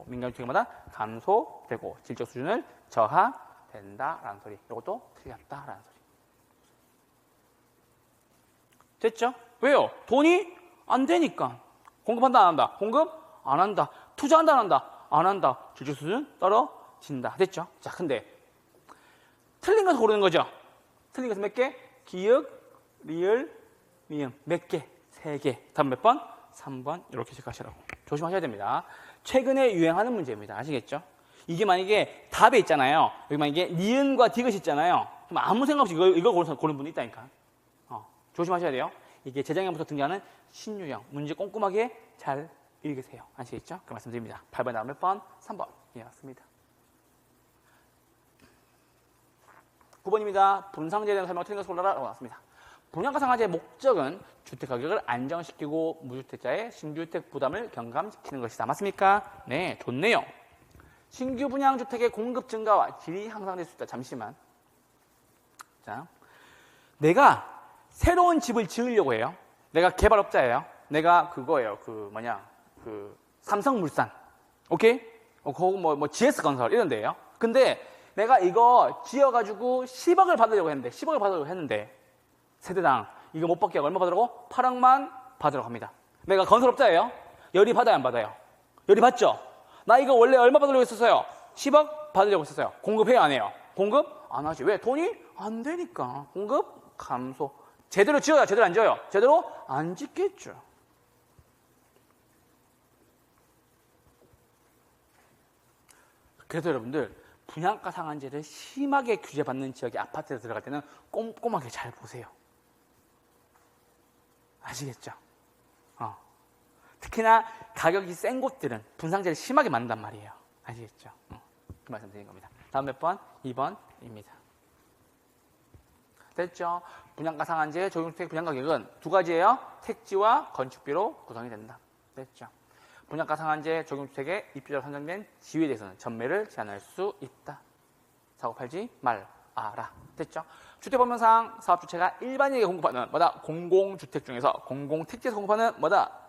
민간주택마다 감소되고 질적 수준을 저하된다라는 소리. 이것도 틀렸다라는 소리. 됐죠? 왜요? 돈이 안 되니까. 공급한다 안 한다? 공급 안 한다. 투자한다 안 한다? 안 한다. 질적 수준 떨어진다. 됐죠? 자, 근데 틀린 것을 고르는 거죠. 틀린 것은 몇 개? 기역, 리을, 미음. 몇 개? 3개. 다음 몇 번? 3번. 이렇게 체크하시라고. 조심하셔야 됩니다. 최근에 유행하는 문제입니다. 아시겠죠? 이게 만약에 답에 있잖아요. 여기 만약에 니은과 디귿이 있잖아요. 그럼 아무 생각 없이 이걸 고르는 분이 있다니까. 조심하셔야 돼요. 이게 재작년부터 등장하는 신유형. 문제 꼼꼼하게 잘 읽으세요. 아시겠죠? 그 말씀드립니다. 8번 다음 몇 번? 3번. 예, 맞습니다. 9번입니다. 분상제에 대한 설명 틀린 것을 골라라 라고 나왔습니다. 분양가 상한제의 목적은 주택가격을 안정시키고 무주택자의 신규주택 부담을 경감시키는 것이다. 맞습니까? 네, 좋네요. 신규 분양주택의 공급 증가와 질이 향상될 수 있다. 잠시만. 자, 내가 새로운 집을 지으려고 해요. 내가 개발업자예요. 내가 그거예요. 삼성물산. 오케이? 혹은 GS건설 이런 데예요. 근데 내가 이거 지어가지고 10억을 받으려고 했는데 세대당 이거 못 받게 얼마 받으라고? 8억만 받으라고 합니다. 내가 건설업자예요. 열이 받아요, 안 받아요? 열이 받죠? 나 이거 원래 얼마 받으려고 했었어요? 10억 받으려고 했었어요. 공급해요, 안 해요? 공급 안 하지. 왜? 돈이 안 되니까. 공급 감소. 제대로 지어야 제대로 안 지어요? 제대로 안 짓겠죠. 그래서 여러분들 분양가 상한제를 심하게 규제받는 지역의 아파트에 들어갈 때는 꼼꼼하게 잘 보세요. 아시겠죠? 특히나 가격이 센 곳들은 분상제를 심하게 만든단 말이에요. 아시겠죠? 그 말씀 드린 겁니다. 다음 몇 번? 2번입니다. 됐죠? 분양가 상한제 적용주택 분양가격은 두 가지예요. 택지와 건축비로 구성이 된다. 됐죠? 분양가 상한제 적용주택의 입주자로 선정된 지위에 대해서는 전매를 제한할 수 있다. 사고 팔지 말아라. 됐죠? 주택법령상 사업주체가 일반인에게 공급하는 뭐다? 공공주택 중에서 공공택지에서 공급하는 뭐다?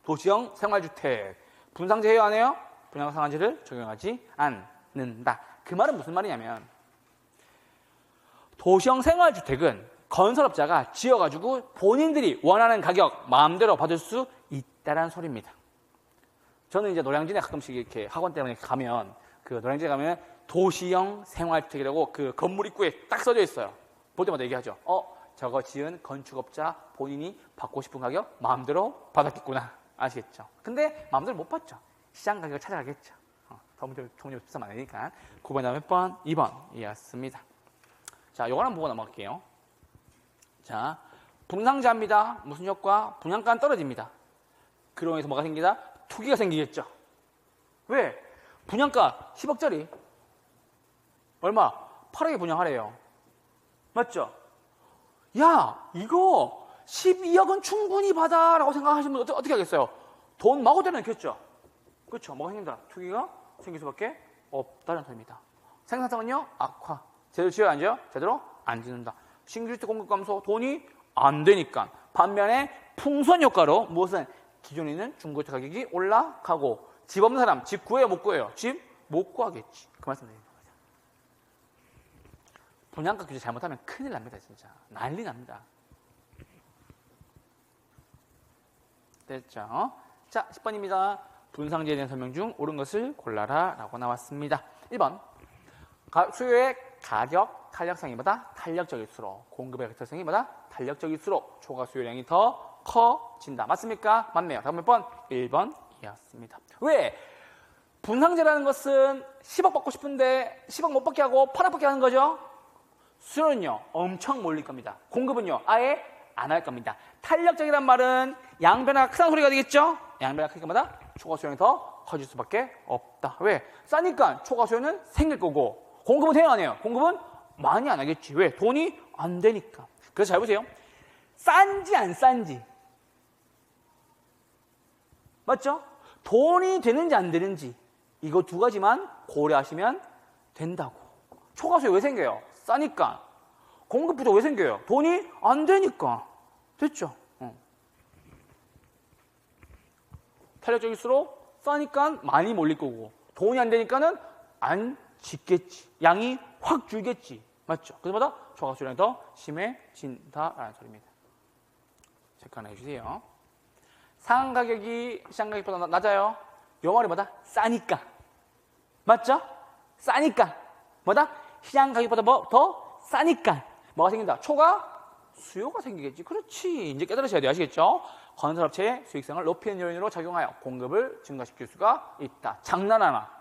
도시형 생활주택. 분상제 해요 안 해요? 분양가 상한제를 적용하지 않는다. 그 말은 무슨 말이냐면 도시형 생활주택은 건설업자가 지어가지고 본인들이 원하는 가격 마음대로 받을 수 있다는 소리입니다. 저는 이제 노량진에 가끔씩 이렇게 학원 때문에 가면 그 노량진에 가면 도시형 생활주택이라고 그 건물 입구에 딱 써져 있어요. 볼 때마다 얘기하죠. 저거 지은 건축업자 본인이 받고 싶은 가격 마음대로 받았겠구나. 아시겠죠? 근데 마음대로 못 받죠. 시장 가격을 찾아가겠죠. 더문제 비싸 많으니까. 9번 다음 몇 번? 2번이었습니다. 자, 요거 한번 보고 넘어갈게요. 자, 분상제합니다. 무슨 효과? 분양가는 떨어집니다. 그로 인해서 뭐가 생기다? 투기가 생기겠죠. 왜? 분양가 10억짜리 얼마? 8억에 분양하래요. 맞죠? 야, 이거 12억은 충분히 받아 라고 생각하시는 분 어떻게 하겠어요? 돈 마구 때려넣겠죠. 그렇죠? 뭐가 생긴다? 투기가 생길 수밖에 없다는 소리입니다. 생산성은요? 악화. 제대로 지어야 안 지어요? 제대로 안 짓는다. 신규주택 공급 감소, 돈이 안 되니까. 반면에 풍선 효과로 무엇은 기존에 있는 중고주택 가격이 올라가고 집 없는 사람 집 구해요 못 구해요? 집 못 구하겠지. 그 말씀 드립니다. 분양가 규제 잘못하면 큰일 납니다. 진짜 난리 납니다. 됐죠? 자, 10번입니다. 분상제에 대한 설명 중 옳은 것을 골라라 라고 나왔습니다. 1번 수요의 가격 탄력성이 뭐다? 탄력적일수록 공급의 특성이 뭐다? 탄력적일수록 초과 수요량이 더 커진다. 맞습니까? 맞네요. 다음 몇 번? 1번이었습니다. 왜? 분상제라는 것은 10억 받고 싶은데 10억 못 받게 하고 8억 받게 하는 거죠. 수요는요 엄청 몰릴 겁니다. 공급은요 아예 안 할 겁니다. 탄력적이란 말은 양변화가 크다는 소리가 되겠죠. 양변화가 크니까 뭐다? 초과 수요량이 더 커질 수밖에 없다. 왜? 싸니까 초과 수요는 생길 거고 공급은 해야 안 해요? 공급은 많이 안 하겠지. 왜? 돈이 안 되니까. 그래서 잘 보세요. 싼지 안 싼지 맞죠? 돈이 되는지 안 되는지 이거 두 가지만 고려하시면 된다고. 초과 수요 왜 생겨요? 싸니까. 공급 부족 왜 생겨요? 돈이 안 되니까. 됐죠? 탄력적일수록 싸니까 많이 몰릴 거고 돈이 안 되니까는 안 짓겠지. 양이 확 줄겠지. 맞죠? 그래서 초과 수요량이 더 심해진다라는 소리입니다. 체크 하나 해주세요. 상한 가격이 시장 가격보다 낮아요. 요 말이 뭐다? 싸니까. 맞죠? 싸니까. 뭐다? 시장 가격보다 더 싸니까. 뭐가 생긴다? 초과 수요가 생기겠지. 그렇지. 이제 깨달으셔야 돼요. 아시겠죠? 건설업체의 수익성을 높이는 요인으로 작용하여 공급을 증가시킬 수가 있다. 장난하나?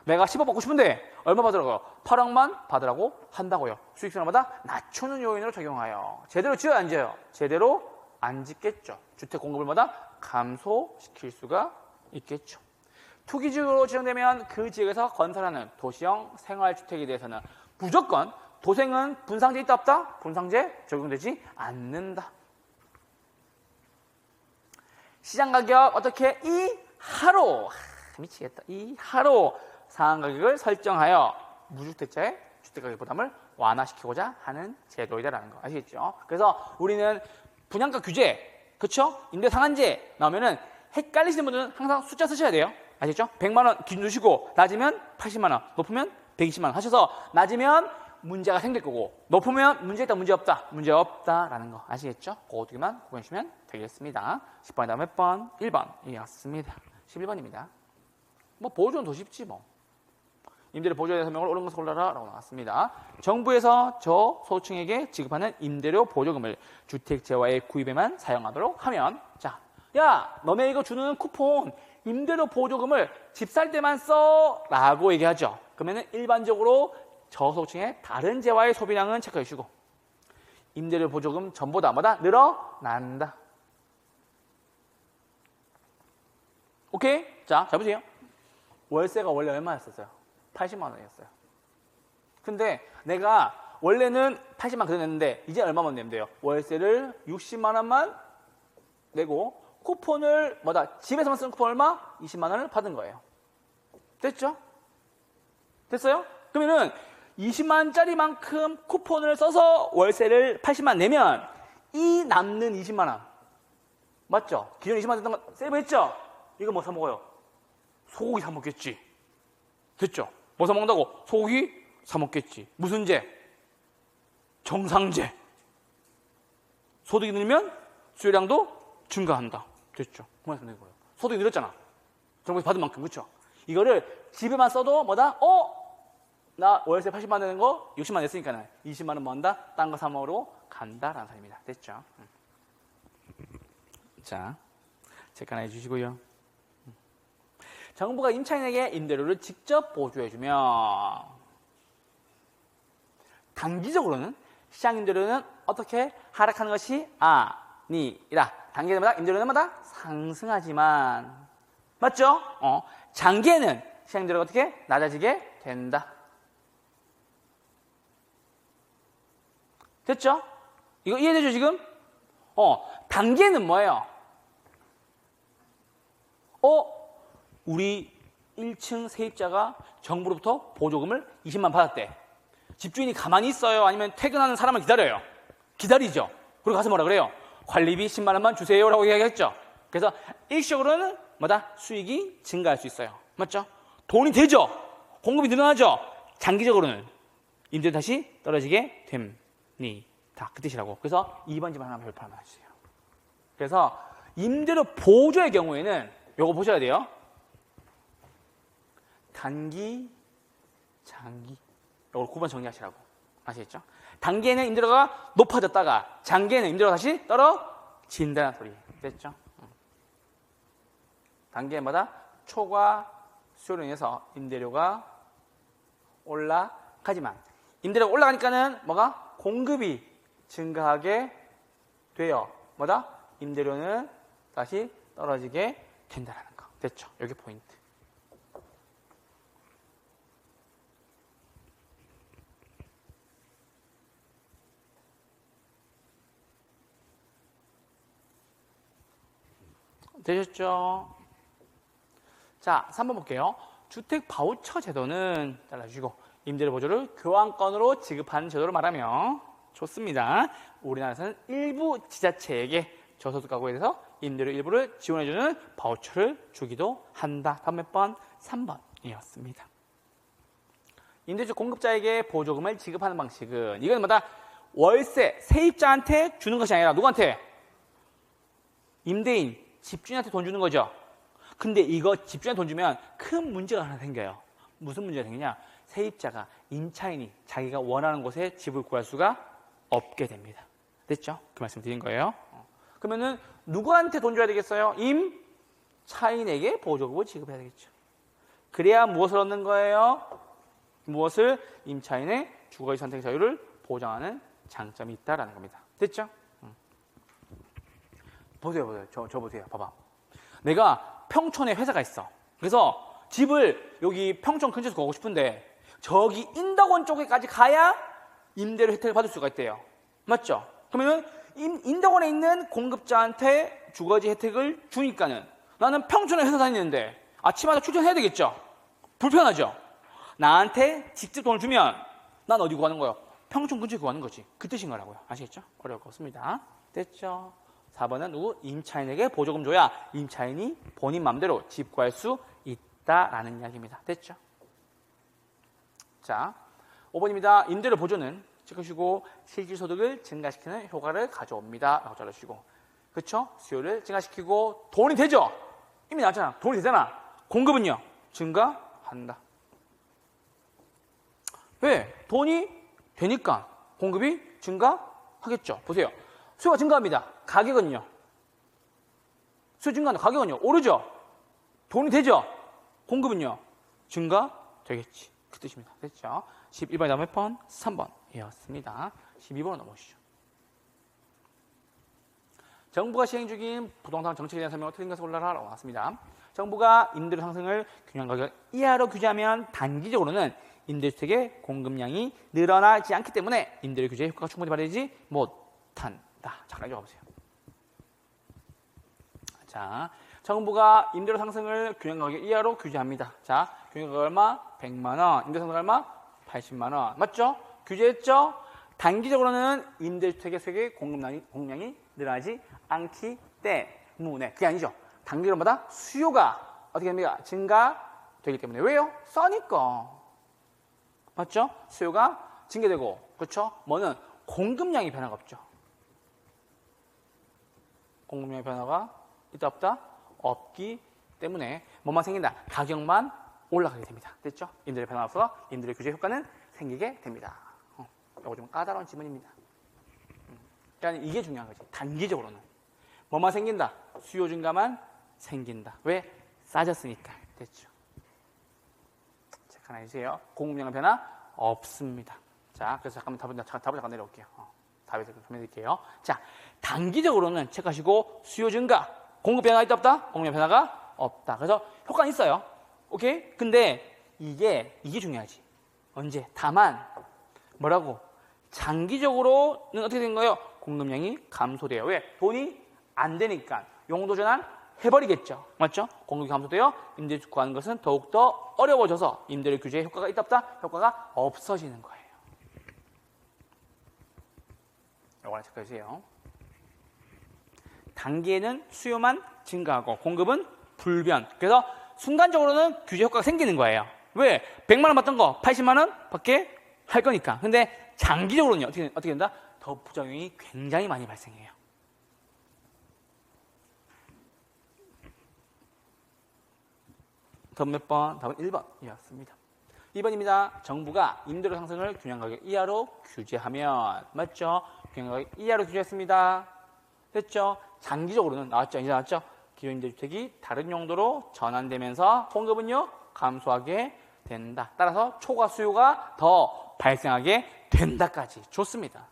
내가 10억 받고 싶은데 얼마 받으라고요? 8억만 받으라고 한다고요. 수익성을 마다 낮추는 요인으로 작용하여 제대로 지어야 안 지어요? 제대로 안 짓겠죠. 주택 공급을 마다 감소시킬 수가 있겠죠. 투기지역으로 지정되면 그 지역에서 건설하는 도시형 생활주택에 대해서는 무조건 도생은 분상제 있다 없다? 분상제 적용되지 않는다. 시장 가격 어떻게? 이하로 미치겠다. 이하로 상한 가격을 설정하여 무주택자의 주택가격 부담을 완화시키고자 하는 제도이다라는 거 아시겠죠? 그래서 우리는 분양가 규제, 그쵸? 임대 상한제 나오면은 헷갈리시는 분들은 항상 숫자 쓰셔야 돼요. 아시겠죠? 100만 원 기준 두시고 낮으면 80만 원, 높으면 120만 원 하셔서 낮으면 문제가 생길 거고 높으면 문제 있다, 문제 없다, 문제 없다라는 거 아시겠죠? 그 두 개만 구분하시면 되겠습니다. 10번에 다음 몇 번? 1번이었습니다. 11번입니다. 뭐 보여주면 더 쉽지 뭐. 임대료 보조에 대한 설명을 옳은 것을 골라라 라고 나왔습니다. 정부에서 저소득층에게 지급하는 임대료 보조금을 주택재화의 구입에만 사용하도록 하면, 자, 야, 너네 이거 주는 쿠폰 임대료 보조금을 집 살 때만 써 라고 얘기하죠. 그러면은 일반적으로 저소득층의 다른 재화의 소비량은 체크해 주고 임대료 보조금 전보다 뭐다? 늘어난다. 오케이? 자, 잘 보세요. 월세가 원래 얼마였었어요? 80만 원이었어요. 근데 내가 원래는 80만 그래 냈는데 이제 얼마만 내면 돼요? 월세를 60만 원만 내고 쿠폰을 뭐다? 집에서만 쓰는 쿠폰 얼마? 20만 원을 받은 거예요. 됐죠? 됐어요? 그러면은 20만 원짜리만큼 쿠폰을 써서 월세를 80만 내면 이 남는 20만 원 맞죠? 기존 20만 원 됐던 거 세이브했죠? 이거 뭐 사 먹어요? 소고기 사 먹겠지. 됐죠? 뭐 사 먹는다고? 소고기 사 먹겠지. 무슨 재? 정상재. 소득이 늘면 수요량도 증가한다. 됐죠? 그 말씀 드린 거예요. 소득이 늘었잖아. 정부에서 받은 만큼, 그렇죠? 이거를 집에만 써도 뭐다? 나 월세 80만 원 내는 거 60만 원 냈으니까 20만 원 뭐 한다? 딴 거 사 먹으러 간다라는 사람입니다. 됐죠? 자, 체크 하나 해주시고요. 정부가 임차인에게 임대료를 직접 보조해주면 단기적으로는 시장 임대료는 어떻게 하락하는 것이 아니라 단기마다 임대료는 마다 상승하지만 맞죠? 장기에는 시장 임대료가 어떻게 낮아지게 된다. 됐죠? 이거 이해되죠 지금? 단기에는 뭐예요? 우리 1층 세입자가 정부로부터 보조금을 20만 받았대. 집주인이 가만히 있어요? 아니면 퇴근하는 사람을 기다려요? 기다리죠. 그리고 가서 뭐라 그래요? 관리비 10만 원만 주세요 라고 이야기했죠. 그래서 일시적으로는 뭐다? 수익이 증가할 수 있어요. 맞죠? 돈이 되죠? 공급이 늘어나죠? 장기적으로는 임대료 다시 떨어지게 됩니다. 그 뜻이라고. 그래서 2번 집 하나 별표 하나 해주세요. 그래서 임대료 보조의 경우에는 요거 보셔야 돼요. 단기, 장기. 이걸 9번 정리하시라고. 아시겠죠? 단기에는 임대료가 높아졌다가 장기에는 임대료가 다시 떨어진다는 소리. 됐죠? 단기에마다 초과 수요로 인해서 임대료가 올라가지만 임대료가 올라가니까는 뭐가? 공급이 증가하게 돼요. 뭐다? 임대료는 다시 떨어지게 된다는 거. 됐죠? 여기 포인트. 되셨죠? 자, 3번 볼게요. 주택 바우처 제도는 잘라주시고 임대료 보조를 교환권으로 지급하는 제도를 말하며 좋습니다. 우리나라에서는 일부 지자체에게 저소득 가구에 대해서 임대료 일부를 지원해주는 바우처를 주기도 한다. 다음 몇 번? 3번이었습니다. 임대주 공급자에게 보조금을 지급하는 방식은 이건 뭐다? 월세, 세입자한테 주는 것이 아니라 누구한테? 임대인, 집주인한테 돈 주는 거죠. 근데 이거 집주인한테 돈 주면 큰 문제가 하나 생겨요. 무슨 문제가 생기냐? 세입자가, 임차인이 자기가 원하는 곳에 집을 구할 수가 없게 됩니다. 됐죠? 그 말씀 드린 거예요. 그러면은 누구한테 돈 줘야 되겠어요? 임차인에게 보조금을 지급해야 되겠죠. 그래야 무엇을 얻는 거예요? 무엇을? 임차인의 주거의 선택 자유를 보장하는 장점이 있다라는 겁니다. 됐죠? 보세요. 저 보세요. 봐봐. 내가 평촌에 회사가 있어. 그래서 집을 여기 평촌 근처에서 구하고 싶은데 저기 인덕원 쪽에까지 가야 임대료 혜택을 받을 수가 있대요. 맞죠? 그러면 인덕원에 있는 공급자한테 주거지 혜택을 주니까는 나는 평촌에 회사 다니는데 아침마다 출퇴근해야 되겠죠? 불편하죠? 나한테 직접 돈을 주면 난 어디 구하는 거예요? 평촌 근처에 구하는 거지. 그 뜻인 거라고요. 아시겠죠? 어려울 거 없습니다. 됐죠? 4번은 누구? 임차인에게 보조금 줘야 임차인이 본인 맘대로 집 구할 수 있다라는 이야기입니다. 됐죠? 자, 5번입니다. 임대료 보조는 찍으시고 실질소득을 증가시키는 효과를 가져옵니다. 라고 잘라주시고 그렇죠? 수요를 증가시키고 돈이 되죠? 이미 나왔잖아. 돈이 되잖아. 공급은요? 증가한다. 왜? 돈이 되니까 공급이 증가하겠죠. 보세요. 수요가 증가합니다. 가격은요? 수요 증가하는 가격은요? 오르죠? 돈이 되죠? 공급은요? 증가되겠지. 그 뜻입니다. 됐죠? 11번이 다음 몇 번? 3번이었습니다. 12번으로 넘어오시죠. 정부가 시행 중인 부동산 정책에 대한 설명을 틀린 것을 골라라라고 나왔습니다. 정부가 임대료 상승을 균형 가격 이하로 규제하면 단기적으로는 임대주택의 공급량이 늘어나지 않기 때문에 임대료 규제의 효과가 충분히 발휘되지 못한다. 잠깐 읽어보세요. 자, 정부가 임대료 상승을 균형 가격 이하로 규제합니다. 자, 균형 가격 얼마? 100만 원. 임대 상승 얼마? 80만 원. 맞죠? 규제했죠? 단기적으로는 임대주택의 세계 공급량이 늘어나지 않기 때문에. 그게 아니죠. 단기적으로마다 수요가 어떻게 됩니까? 증가되기 때문에. 왜요? 싸니까. 맞죠? 수요가 증가되고, 그렇죠? 뭐는 공급량이 변화가 없죠. 공급량의 변화가 있다 없다? 없기 때문에 뭐만 생긴다? 가격만 올라가게 됩니다. 됐죠? 임대료 변화 없어서 임대료 규제 효과는 생기게 됩니다. 이거 좀 까다로운 지문입니다. 그러니까 이게 중요한 거지. 단기적으로는 뭐만 생긴다? 수요 증가만 생긴다. 왜? 싸졌으니까. 됐죠? 하나 해주세요. 공급량의 변화 없습니다. 자, 그래서 잠깐만 답을 잠깐 내려올게요. 답을 좀 설명드릴게요. 자, 단기적으로는 체크하시고 수요 증가, 공급 변화가 있다 없다? 공급량 변화가 없다. 그래서 효과는 있어요. 오케이? 근데 이게 중요하지. 언제? 다만 뭐라고? 장기적으로는 어떻게 된 거예요? 공급량이 감소돼요. 왜? 돈이 안 되니까 용도 전환 해버리겠죠. 맞죠? 공급이 감소되어 임대주 구하는 것은 더욱더 어려워져서 임대료 규제의 효과가 있다 없다? 효과가 없어지는 거예요. 이거 하나 체크해주세요. 단기에는 수요만 증가하고 공급은 불변. 그래서 순간적으로는 규제 효과가 생기는 거예요. 왜? 100만 원 받던 거 80만 원 밖에 할 거니까. 근데 장기적으로는요. 어떻게 된다? 더 부작용이 굉장히 많이 발생해요. 다음 몇 번? 답은 1번이었습니다. 2번입니다. 정부가 임대료 상승을 균형 가격 이하로 규제하면. 맞죠? 균형 가격 이하로 규제했습니다. 됐죠? 장기적으로는 나왔죠? 이제 나왔죠? 기존 임대주택이 다른 용도로 전환되면서 공급은요? 감소하게 된다. 따라서 초과 수요가 더 발생하게 된다까지. 좋습니다.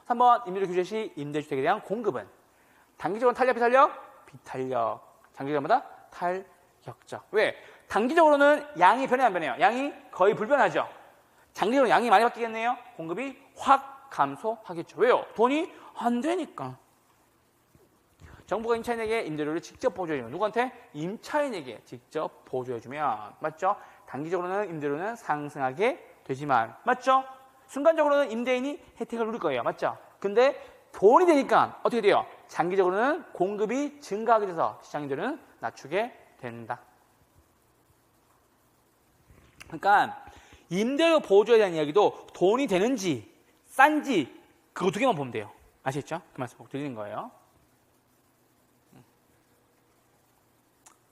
3번 임대료 규제 시 임대주택에 대한 공급은 단기적으로는 탄력, 비탄력? 비탄력. 장기적으로마다 탄력적. 왜? 단기적으로는 양이 변해 안 변해요? 양이 거의 불변하죠. 장기적으로 양이 많이 바뀌겠네요. 공급이 확 감소하겠죠. 왜요? 돈이 안 되니까. 정부가 임차인에게 임대료를 직접 보조해주면 누구한테? 임차인에게 직접 보조해주면. 맞죠? 단기적으로는 임대료는 상승하게 되지만. 맞죠? 순간적으로는 임대인이 혜택을 누릴 거예요. 맞죠? 근데 돈이 되니까 어떻게 돼요? 장기적으로는 공급이 증가하게 돼서 시장 임대료는 낮추게 된다. 그러니까 임대료 보조에 대한 이야기도 돈이 되는지 싼지 그거 두 개만 보면 돼요. 아시겠죠? 그 말씀 꼭 드리는 거예요.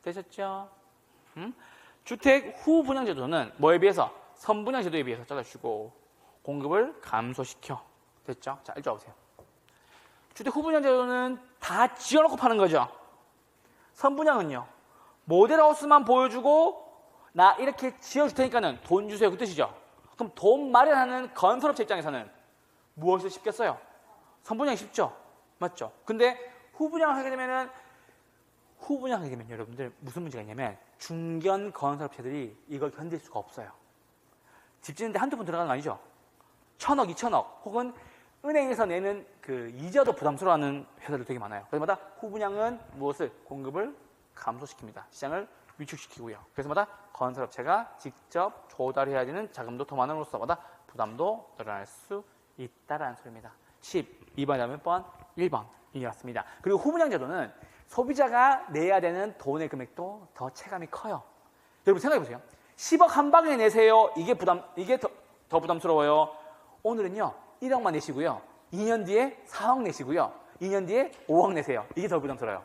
되셨죠? 주택 후 분양 제도는 뭐에 비해서? 선분양 제도에 비해서 잘라주고 공급을 감소시켜. 됐죠? 자, 읽어 보세요. 주택 후 분양 제도는 다 지어놓고 파는 거죠. 선분양은요. 모델하우스만 보여주고 나 이렇게 지어줄 테니까는 돈 주세요. 그 뜻이죠. 그럼 돈 마련하는 건설업체 입장에서는 무엇이 쉽겠어요? 선분양이 쉽죠. 맞죠? 근데 후분양을 하게 되면 여러분들 무슨 문제가 있냐면 중견 건설업체들이 이걸 견딜 수가 없어요. 집 짓는데 한두 푼 들어가는 거 아니죠? 1,000억, 2,000억 혹은 은행에서 내는 그 이자도 부담스러워하는 회사들 되게 많아요. 그래서마다 후분양은 무엇을? 공급을 감소시킵니다. 시장을 위축시키고요. 그래서마다 건설업체가 직접 조달해야 되는 자금도 더 많음으로써마다 부담도 늘어날 수 있다라는 소리입니다. 12번 다음에 몇 번? 1번이었습니다. 그리고 후분양 제도는 소비자가 내야 되는 돈의 금액도 더 체감이 커요. 여러분 생각해 보세요. 10억 한 방에 내세요. 이게 더 부담스러워요. 오늘은요 1억만 내시고요. 2년 뒤에 4억 내시고요. 2년 뒤에 5억 내세요. 이게 더 부담스러워요.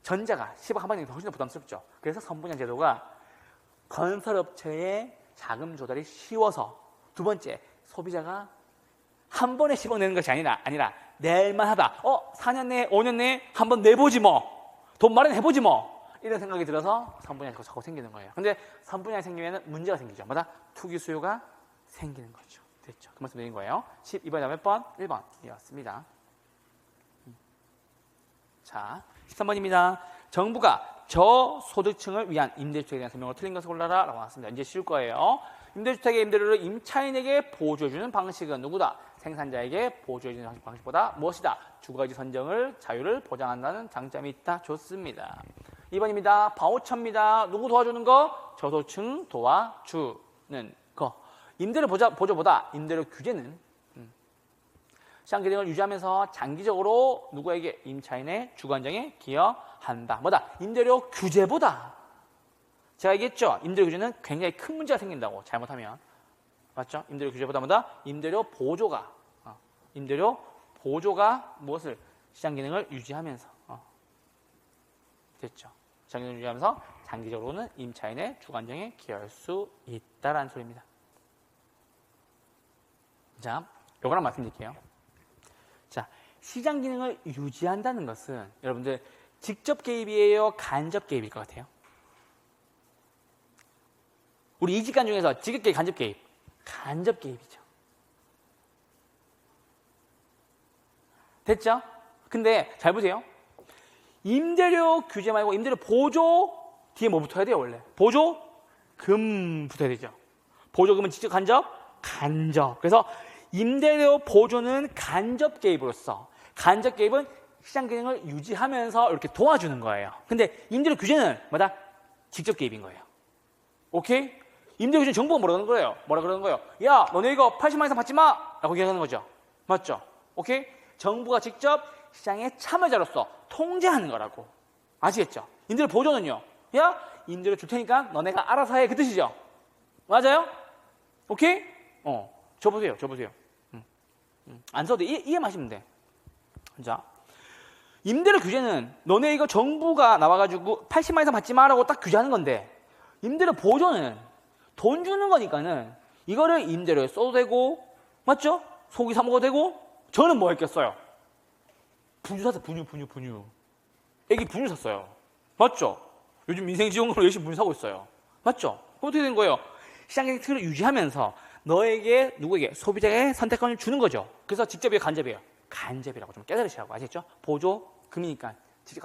전자가 10억 한 방에 훨씬 더 부담스럽죠. 그래서 선분양 제도가 건설업체의 자금 조달이 쉬워서 두 번째, 소비자가 한 번에 씹어내는 것이 아니라 낼만 하다. 4년 내에, 5년 내에 한 번 내보지 뭐. 돈 마련해보지 뭐. 이런 생각이 들어서 3분양이 자꾸 생기는 거예요. 근데 3분양이 생기면 문제가 생기죠. 뭐다? 투기 수요가 생기는 거죠. 됐죠? 그 말씀 드린 거예요. 12번에 몇 번? 1번. 이었습니다. 자, 13번입니다. 정부가 저소득층을 위한 임대주택에 대한 설명으로 틀린 것을 골라라 라고 나왔습니다. 이제 쉬울 거예요. 임대주택의 임대료를 임차인에게 보조해주는 방식은 누구다? 생산자에게 보조해주는 방식보다 무엇이다? 두 가지 선정을 자유를 보장한다는 장점이 있다. 좋습니다. 2번입니다. 바우처입니다. 누구 도와주는 거? 저소득층 도와주는 거. 임대료 보조보다 임대료 규제는 시장 기능을 유지하면서 장기적으로 누구에게? 임차인의 주관정에 기여한다. 뭐다? 임대료 규제보다. 제가 얘기했죠? 임대료 규제는 굉장히 큰 문제가 생긴다고, 잘못하면. 맞죠? 임대료 규제보다 뭐다? 임대료 보조가 무엇을? 시장 기능을 유지하면서. 됐죠? 시장 기능을 유지하면서 장기적으로는 임차인의 주관정에 기여할 수 있다라는 소리입니다. 자, 요거랑 말씀드릴게요. 자, 시장 기능을 유지한다는 것은 여러분들 직접 개입이에요? 간접 개입일 것 같아요? 우리 이직간 중에서 직접 개입, 간접 개입. 간접 개입이죠. 됐죠? 근데 잘 보세요. 임대료 규제 말고 임대료 보조 뒤에 뭐 붙어야 돼요, 원래? 보조금 붙어야 되죠. 보조금은 직접 간접? 간접. 그래서 임대료 보조는 간접 개입으로서, 간접 개입은 시장 기능을 유지하면서 이렇게 도와주는 거예요. 근데 임대료 규제는 뭐다? 직접 개입인 거예요. 오케이? 임대료 규제는 정부가 뭐라 그러는 거예요? 야, 너네 이거 80만 이상 받지 마! 라고 얘기하는 거죠. 맞죠? 오케이? 정부가 직접 시장의 참여자로서 통제하는 거라고. 아시겠죠? 임대료 보조는요? 야, 임대료 줄 테니까 너네가 알아서 해. 그 뜻이죠? 맞아요? 오케이? 저 보세요. 안 써도 이해만 하시면 돼. 자, 임대료 규제는 너네 이거 정부가 나와가지고 80만 이상 받지 마라고 딱 규제하는 건데, 임대료 보조는 돈 주는 거니까는 이거를 임대료에 써도 되고, 맞죠? 소고기 사 먹어도 되고. 저는 뭐 했겠어요? 분유 샀어요. 분유. 애기 분유 샀어요. 맞죠? 요즘 민생지원금으로 열심히 분유 사고 있어요. 맞죠? 어떻게 된 거예요? 시장의 틀을 유지하면서 너에게, 누구에게? 소비자의 선택권을 주는 거죠. 그래서 직접이에요, 간접이에요? 간접이라고 좀 깨달으시라고. 아시겠죠? 보조금이니까 직접,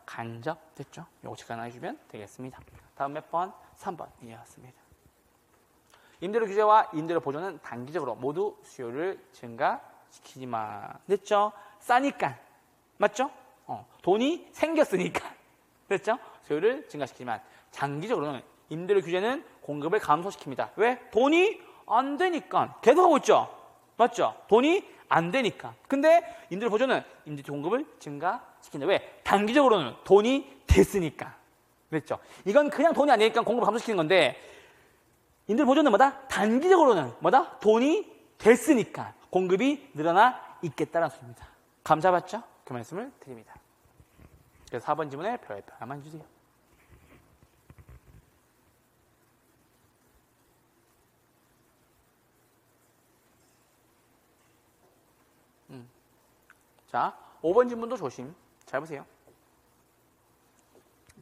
간접 됐죠? 요거 체크 하나 해주면 되겠습니다. 다음 몇 번? 3번 이해했습니다. 임대료 규제와 임대료 보조는 단기적으로 모두 수요를 증가시키지만, 됐죠? 싸니까, 맞죠? 돈이 생겼으니까, 됐죠? 수요를 증가시키지만 장기적으로는 임대료 규제는 공급을 감소시킵니다. 왜? 돈이 안 되니까. 계속 하고 있죠? 맞죠? 돈이 안 되니까. 근데 임대료 보조는 임대료 공급을 증가시킨다. 왜? 단기적으로는 돈이 됐으니까. 그랬죠? 이건 그냥 돈이 안 되니까 공급을 감소시키는 건데, 임대료 보조는 뭐다? 단기적으로는 뭐다? 돈이 됐으니까 공급이 늘어나 있겠다는 소리입니다. 감 잡았죠? 그 말씀을 드립니다. 그래서 4번 지문에 별표 하나만 주세요. 자, 5번 지문도 조심. 잘 보세요.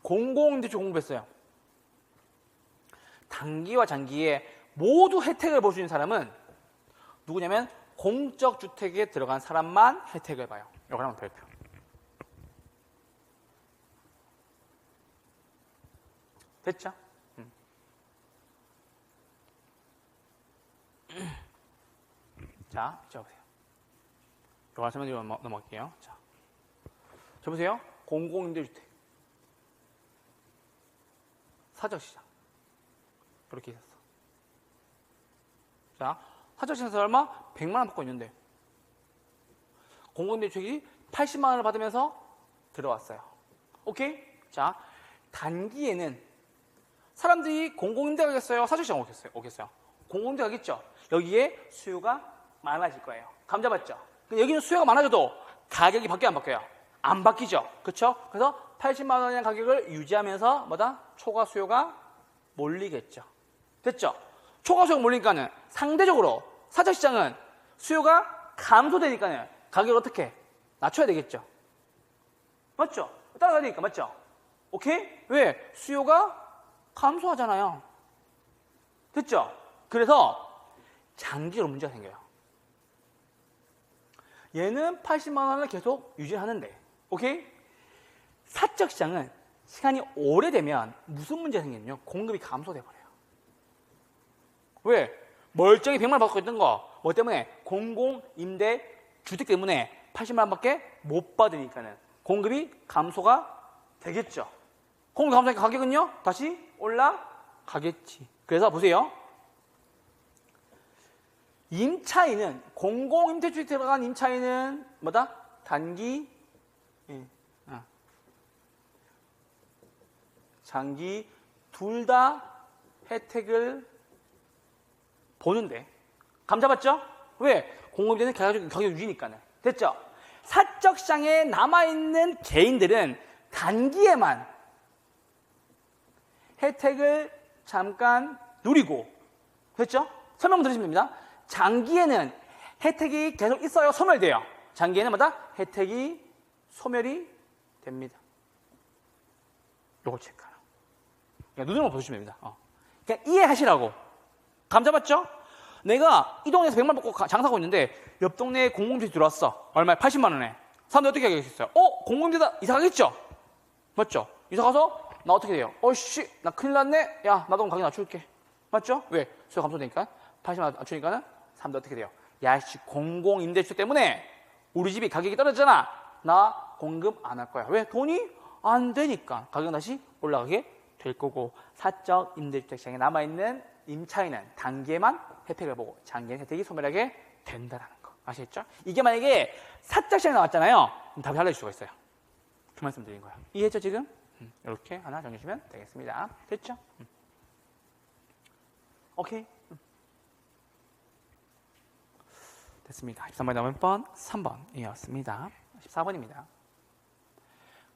공공임대주 공급했어요. 단기와 장기에 모두 혜택을 볼 수 있는 사람은 누구냐면 공적주택에 들어간 사람만 혜택을 봐요. 이거 하나만 별표. 됐죠? 자, 적어보세요. 이거 하시면 넘어갈게요. 자, 저 보세요. 공공임대주택, 사적시장 이렇게 있었어. 자, 사적시장에서 얼마? 100만 원 받고 있는데 공공임대주택이 80만 원을 받으면서 들어왔어요. 오케이? 자, 단기에는 사람들이 공공임대 가겠어요? 사적시장 오겠어요? 공공임대 가겠죠? 여기에 수요가 많아질 거예요. 감 잡았죠? 근데 여기는 수요가 많아져도 가격이 바뀌어요, 안 바뀌어요? 안 바뀌죠? 그렇죠? 그래서 80만 원이라는 가격을 유지하면서 뭐다? 초과 수요가 몰리겠죠. 됐죠? 초과수요가 몰리니까는 상대적으로 사적 시장은 수요가 감소되니까는 가격을 어떻게 낮춰야 되겠죠. 맞죠? 따라가야 되니까 맞죠? 오케이? 왜? 수요가 감소하잖아요. 됐죠? 그래서 장기적으로 문제가 생겨요. 얘는 80만 원을 계속 유지하는데, 오케이? 사적 시장은 시간이 오래되면 무슨 문제가 생기냐면 공급이 감소돼 버려요. 왜? 멀쩡히 100만 원 받고 있던 거 뭐 때문에? 공공임대주택 때문에 80만 원밖에 못 받으니까는 공급이 감소가 되겠죠. 공급 감소하니까 가격은요 다시 올라가겠지. 그래서 보세요. 임차인은 공공임대주택 들어간 임차인은 뭐다? 단기 장기 둘 다 혜택을 보는데 감 잡았죠? 왜? 공공임대는 가격 유지니까는. 됐죠? 사적 시장에 남아있는 개인들은 단기에만 혜택을 잠깐 누리고, 됐죠? 설명 들으시면 됩니다. 장기에는 혜택이 계속 있어요? 소멸돼요? 장기에는 뭐다? 혜택이 소멸이 됩니다. 요거 체크하라. 그러니까 눈으로 보시면 됩니다. 그냥 이해하시라고. 감 잡았죠? 내가 이 동네에서 100만 원 받고 장사하고 있는데 옆 동네에 공공임대 들어왔어. 얼마에? 80만 원에. 사람들 어떻게 하겠어요? 공공임대다. 이사 가겠죠? 맞죠? 이사 가서 나 어떻게 돼요? 씨, 나 큰일 났네. 야, 나도 가격 낮출게. 맞죠? 왜? 수요 감소되니까 80만 원 낮추니까는 사람들 어떻게 돼요? 야, 씨, 공공임대주택 때문에 우리 집이 가격이 떨어지잖아. 나 공급 안 할 거야. 왜? 돈이 안 되니까 가격은 다시 올라가게 될 거고, 사적 임대주택 시장에 남아있는 임차인은 단기에만 혜택을 보고 장기에는 혜택이 소멸하게 된다는 거. 아시겠죠? 이게 만약에 사적 시장에 나왔잖아요. 그럼 답이 달라질 수가 있어요. 그 말씀 드린 거예요. 이해했죠 지금? 이렇게 하나 정해주시면 되겠습니다. 됐죠? 오케이. 됐습니다. 13번에 남은 번 3번이었습니다. 14번입니다.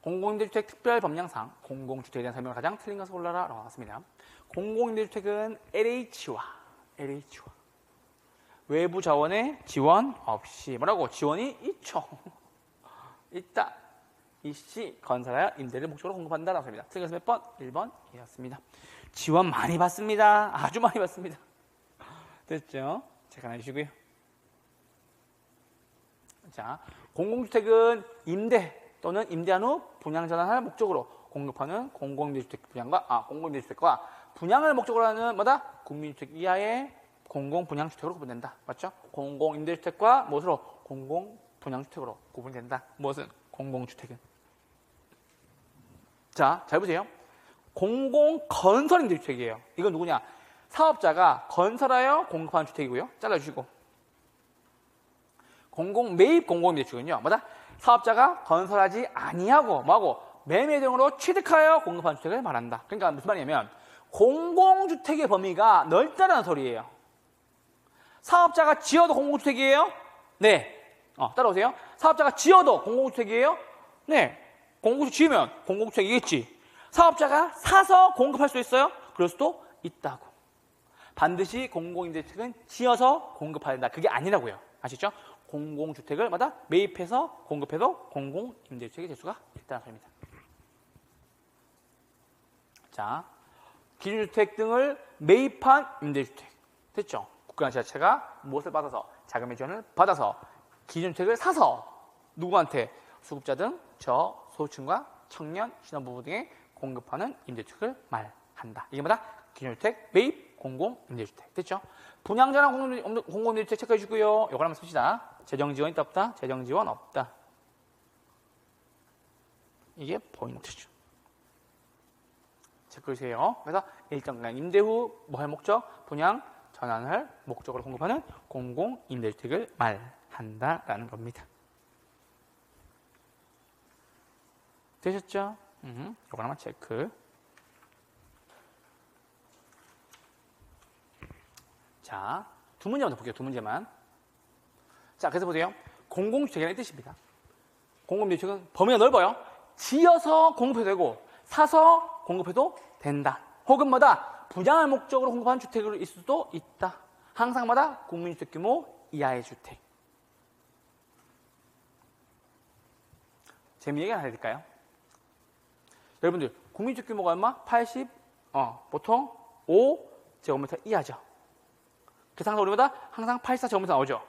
공공임대주택 특별법령상 공공주택에 대한 설명을 가장 틀린 것을 골라라 라고 나왔습니다. 공공임대주택은 LH와 외부 자원의 지원 없이 뭐라고? 지원이 있죠. 있다. 이씨 건설하여 임대를 목적으로 공급한다 라고 합니다. 틀린 것은 몇 번? 1번이었습니다. 지원 많이 받습니다. 아주 많이 받습니다. 됐죠? 체크 하나 해주시고요. 자, 공공주택은 임대 또는 임대한 후 분양 전환할 목적으로 공급하는 공공임대주택과 분양을 목적으로 하는 뭐다? 국민주택 이하의 공공분양주택으로 구분된다. 맞죠? 공공임대주택과 무엇으로? 공공분양주택으로 구분된다. 무엇은? 공공주택은. 자, 잘 보세요. 공공건설임대주택이에요. 이건 누구냐? 사업자가 건설하여 공급하는 주택이고요. 잘라주시고. 공공매입 공공임대주택은요. 뭐다? 사업자가 건설하지 아니하고 뭐하고 매매 등으로 취득하여 공급하는 주택을 말한다. 그러니까 무슨 말이냐면 공공주택의 범위가 넓다는 소리예요. 사업자가 지어도 공공주택이에요? 네. 따라오세요. 사업자가 지어도 공공주택이에요? 네. 공공주택 지으면 공공주택이겠지. 사업자가 사서 공급할 수 있어요? 그럴 수도 있다고. 반드시 공공임대주택은 지어서 공급해야 된다. 그게 아니라고요. 아시죠? 공공주택을 마다 매입해서 공급해도 공공임대주택이 될 수가 있다는 소리입니다. 자, 기준주택 등을 매입한 임대주택. 됐죠? 국가 지자체가 무엇을 받아서? 자금의 지원을 받아서 기준주택을 사서 누구한테? 수급자 등 저소득층과 청년, 신혼부부 등에 공급하는 임대주택을 말한다. 이게 뭐다? 기준주택 매입 공공임대주택. 됐죠? 분양전환 공공임대주택 체크해 주고요. 이걸 한번 씁시다. 재정지원 있다 없다? 재정지원 없다. 이게 포인트죠. 체크해주세요. 그래서 일정간 임대 후 뭐 할 목적? 분양 전환을 목적으로 공급하는 공공임대주택을 말한다라는 겁니다. 되셨죠? 이거 하나만 체크. 자, 두 문제만 더 볼게요. 두 문제만. 자, 그래서 보세요. 공공주택이라는 뜻입니다. 공공임대주택은 범위가 넓어요. 지어서 공급해도 되고 사서 공급해도 된다. 혹은 뭐다? 분양을 목적으로 공급하는 주택일 수도 있다. 항상마다 국민주택 규모 이하의 주택. 재미있게 하나 해드릴까요? 여러분들 국민주택 규모가 얼마? 80, 보통 5제곱미터 이하죠. 계산서 우리보다 항상 84제곱미터 나오죠.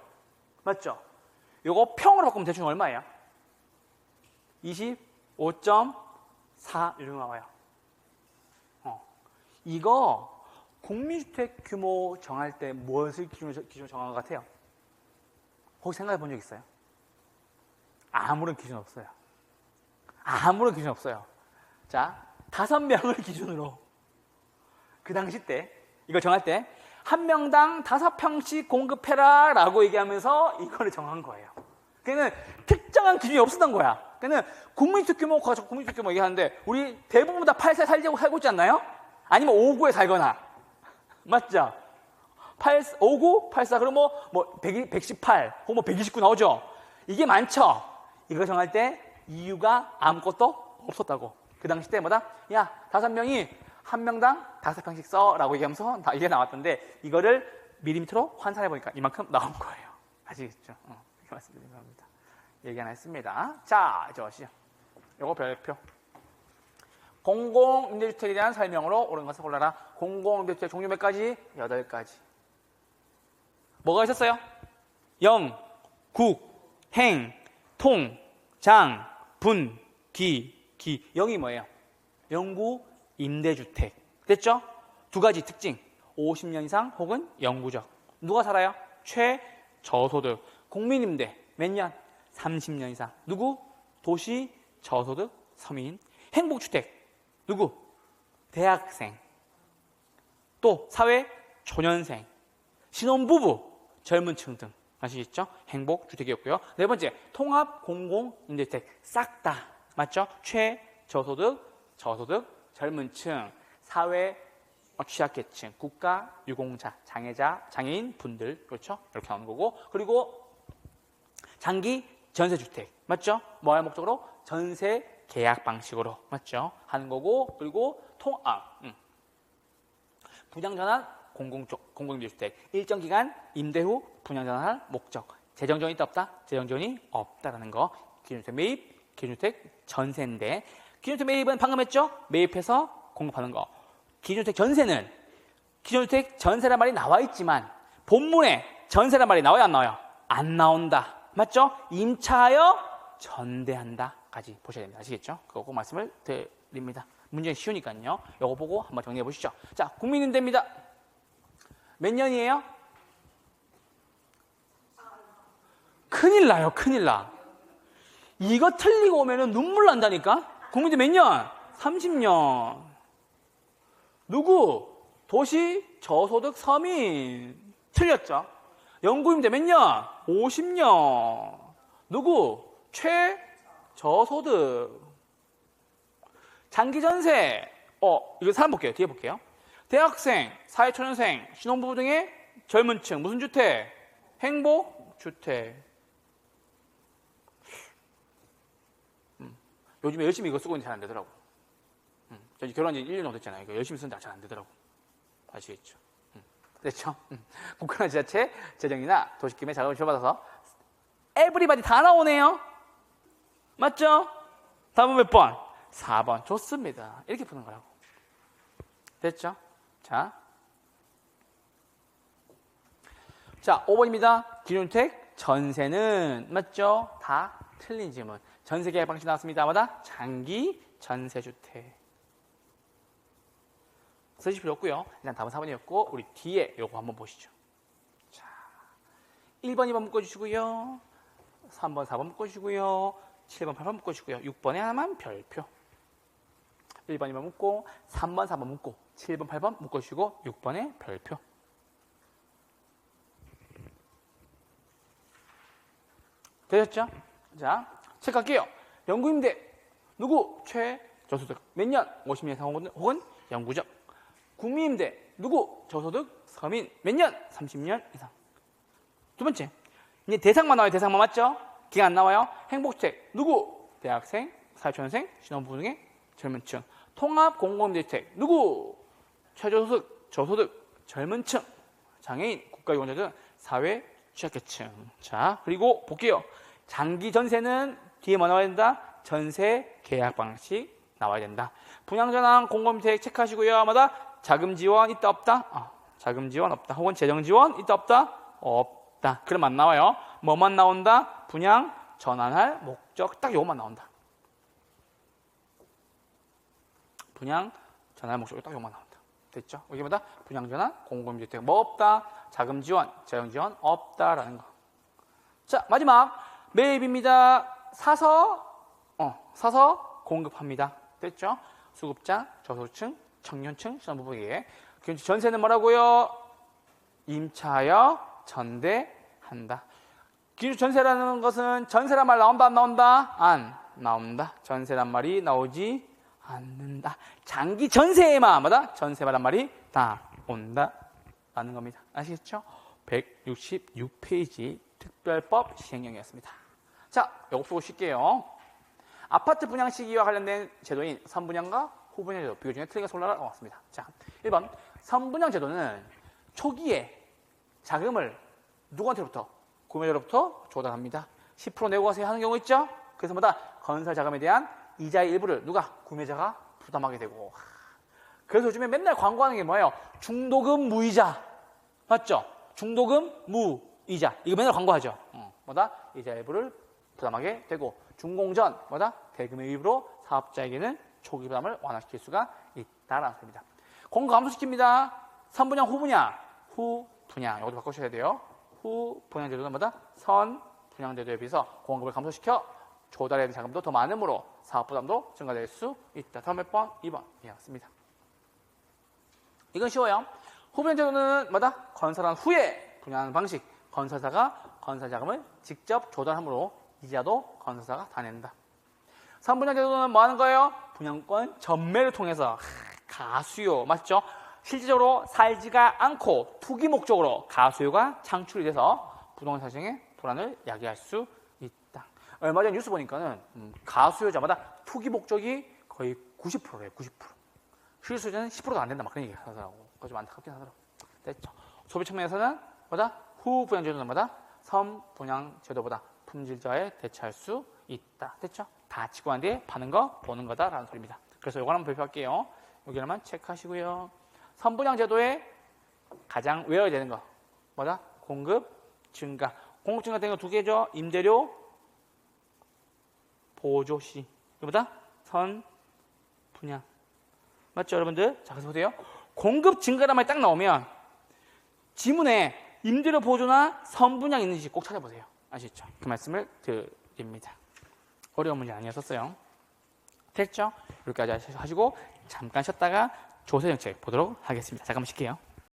맞죠? 요거 평으로 바꾸면 대충 얼마예요? 25.4 이렇게 나와요. 이거 국민주택 규모 정할 때 무엇을 기준으로 정한 것 같아요? 혹시 생각해 본 적 있어요? 아무런 기준 없어요. 아무런 기준 없어요. 자, 5명을 기준으로 그 당시 때 이걸 정할 때 한 명당 5평씩 공급해라 라고 얘기하면서 이거를 정한 거예요. 그러니까 특정한 기준이 없었던 거야. 그러니까 국민주택 규모 얘기하는데 우리 대부분 다 8세 살고 있지 않나요? 아니면 5구에 살거나. 맞죠? 5구, 84, 그럼 뭐 118, 혹은 뭐 129 나오죠? 이게 많죠? 이거 정할 때 이유가 아무것도 없었다고. 그 당시 때마다, 야, 5명이 한 명당 5평씩 써 라고 얘기하면서 이게 나왔던데, 이거를 밀리미터로 환산해보니까 이만큼 나온 거예요. 아시겠죠? 이렇게 말씀드리는 겁니다. 얘기 하나 했습니다. 자, 이제 보시죠. 요거 별표. 공공임대주택에 대한 설명으로 옳은 것을 골라라. 공공임대주택 종류 몇 가지? 8가지. 뭐가 있었어요? 영, 국, 행, 통, 장, 분, 기. 영이 뭐예요? 영구 임대주택. 됐죠? 2가지 특징. 50년 이상 혹은 영구적. 누가 살아요? 최저소득. 국민임대. 몇 년? 30년 이상. 누구? 도시 저소득 서민. 행복주택. 누구? 대학생. 또 사회 초년생. 신혼부부. 젊은 층 등. 아시겠죠? 행복주택이었고요. 4번째, 통합 공공임대주택. 싹 다. 맞죠? 최저소득, 저소득, 젊은 층, 사회 취약계층, 국가 유공자, 장애자, 장애인 분들. 그렇죠? 이렇게 나오는 거고. 그리고 장기 전세주택. 맞죠? 뭐할 목적으로? 전세 계약 방식으로. 맞죠? 하는 거고. 그리고 분양전환 공공임대주택. 일정 기간 임대 후 분양전환할 목적. 재정지원이 있다 없다? 재정지원이 없다라는 거. 기준주택 매입, 기준주택 전세인데, 기준주택 매입은 방금 했죠? 매입해서 공급하는 거. 기준주택 전세는 기준주택 전세란 말이 나와 있지만 본문에 전세란 말이 나와요, 안 나와요? 안 나온다. 맞죠? 임차하여 전대한다까지 보셔야 됩니다. 아시겠죠? 그거 꼭 말씀을 드립니다. 문제는 쉬우니까요. 이거 보고 한번 정리해 보시죠. 자, 국민임대입니다. 몇 년이에요? 큰일 나요, 큰일 나. 이거 틀리고 오면은 눈물 난다니까? 국민임대 몇 년? 30년. 누구? 도시 저소득 서민. 틀렸죠? 영구임대 몇 년? 50년. 누구? 최저소득. 장기전세. 이거 사람 볼게요. 뒤에 볼게요. 대학생, 사회초년생, 신혼부부 등의 젊은 층. 무슨 주택? 행복주택. 요즘에 열심히 이거 쓰고 있는데 잘 안 되더라고. 저 결혼한 지 1년 정도 됐잖아요. 이거 열심히 쓰는데 잘 안 되더라고. 아시겠죠? 됐죠? 국가나 지자체 재정이나 도시기금의 자금을 지원받아서 에브리바디 다 나오네요. 맞죠? 답은 몇 번? 4번. 좋습니다. 이렇게 푸는 거라고. 됐죠? 자, 5번입니다. 기준주택 전세는 맞죠? 다 틀린 질문. 전세 계약 방식 나왔습니다. 마다 장기 전세주택. 쓰실 필요 없고요. 일단 답은 4번이었고 우리 뒤에 요거 한번 보시죠. 자, 1번, 2번 묶어주시고요. 3번, 4번 묶어주시고요. 7번, 8번 묶어주시고요. 6번에 하나만 별표. 1번, 2번 묶고 3번, 4번 묶고 7번, 8번 묶어주시고 6번에 별표. 되셨죠? 자, 체크할게요. 영구임대. 누구? 최저소득. 몇 년? 50년 이상 혹은 영구적. 국민임대. 누구? 저소득 서민. 몇 년? 30년 이상. 2번째. 이제 대상만 나와요. 대상만. 맞죠? 기간 안 나와요. 행복주택. 누구? 대학생, 사회초년생, 신혼부부 등의 젊은 층. 통합 공공임대주택. 누구? 최저소득, 저소득, 젊은 층, 장애인, 국가유공자 등 사회 취약계층. 자, 그리고 볼게요. 장기 전세는 뒤에 뭐 나와야 된다? 전세 계약 방식 나와야 된다. 분양전환 공공주택 체크하시고요. 마다 자금 지원 있다 없다? 자금 지원 없다. 혹은 재정 지원 있다 없다? 없다. 그럼 안 나와요. 뭐만 나온다? 분양 전환할 목적. 딱 요것만 나온다. 분양 전환할 목적 딱 요것만 나온다. 됐죠? 여기마다 분양 전환 공공주택 뭐 없다? 자금 지원, 재정 지원 없다라는 거. 자, 마지막 매입입니다. 사서 공급합니다. 됐죠? 수급자, 저소득층, 청년층, 신혼부부에게. 전세는 뭐라고요? 임차하여 전대한다. 기준 전세라는 것은 전세란 말 나온다 안 나온다? 안 나온다. 전세란 말이 나오지 않는다. 장기 전세에만 뭐다? 전세란 말이 다 온다 라는 겁니다. 아시겠죠? 166페이지 특별법 시행령이었습니다. 자, 요거 풀고 쉴게요. 아파트 분양 시기와 관련된 제도인 선분양과 후분양 제도 비교 중에 틀린 것을 올라왔습니다. 자, 1번 선분양 제도는 초기에 자금을 누구한테로부터? 구매자로부터 조달합니다. 10% 내고 가세요 하는 경우 있죠? 그래서 뭐다? 건설 자금에 대한 이자의 일부를 누가? 구매자가 부담하게 되고. 그래서 요즘에 맨날 광고하는 게 뭐예요? 중도금 무이자. 맞죠? 중도금 무이자. 이거 맨날 광고하죠. 뭐다? 이자 일부를 부담하게 되고. 준공전 뭐다? 대금의 유입으로 사업자에게는 초기 부담을 완화시킬 수가 있다라는 소리입니다. 공급 감소시킵니다. 선분양, 후분양. 후분양. 이것도 바꾸셔야 돼요. 후분양 제도는 뭐다? 선분양 제도에 비해서 공급을 감소시켜 조달해야 되는 자금도 더 많으므로 사업 부담도 증가될 수 있다. 다음 몇 번? 2번이었습니다. 이건 쉬워요. 후분양 제도는 뭐다? 건설한 후에 분양하는 방식. 건설사가 건설 자금을 직접 조달하므로 이자도 건설사가 다 낸다. 선분양 제도는 뭐 하는 거예요? 분양권 전매를 통해서 가수요. 맞죠? 실질적으로 살지가 않고 투기 목적으로 가수요가 창출이 돼서 부동산 시장의 불안을 야기할 수 있다. 얼마 전에 뉴스 보니까는 가수요자마다 투기 목적이 거의 90%래요. 90%. 실수요자는 10%도 안 된다. 막 그런 얘기 하더라고. 그거 좀 안타깝긴 하더라고. 됐죠? 소비 측면에서는 뭐다? 후분양 제도는 뭐다? 선분양 제도보다 품질자에 대처할 수 있다. 됐죠? 다 찍고 난 뒤에 파는 거, 보는 거다라는 소리입니다. 그래서 이거 한번 발표할게요. 여기를만 체크하시고요. 선분양 제도에 가장 외워야 되는 거 뭐다? 공급 증가. 공급 증가 되는 거 두 개죠. 임대료 보조시. 이거보다 선분양. 맞죠, 여러분들? 자, 그래서 보세요. 공급 증가란 말이 딱 나오면 지문에 임대료 보조나 선분양 있는지 꼭 찾아보세요. 아시죠? 그 말씀을 드립니다. 어려운 문제 아니었었어요. 됐죠? 여기까지 하시고 잠깐 쉬었다가 조세정책 보도록 하겠습니다. 잠깐만 쉴게요.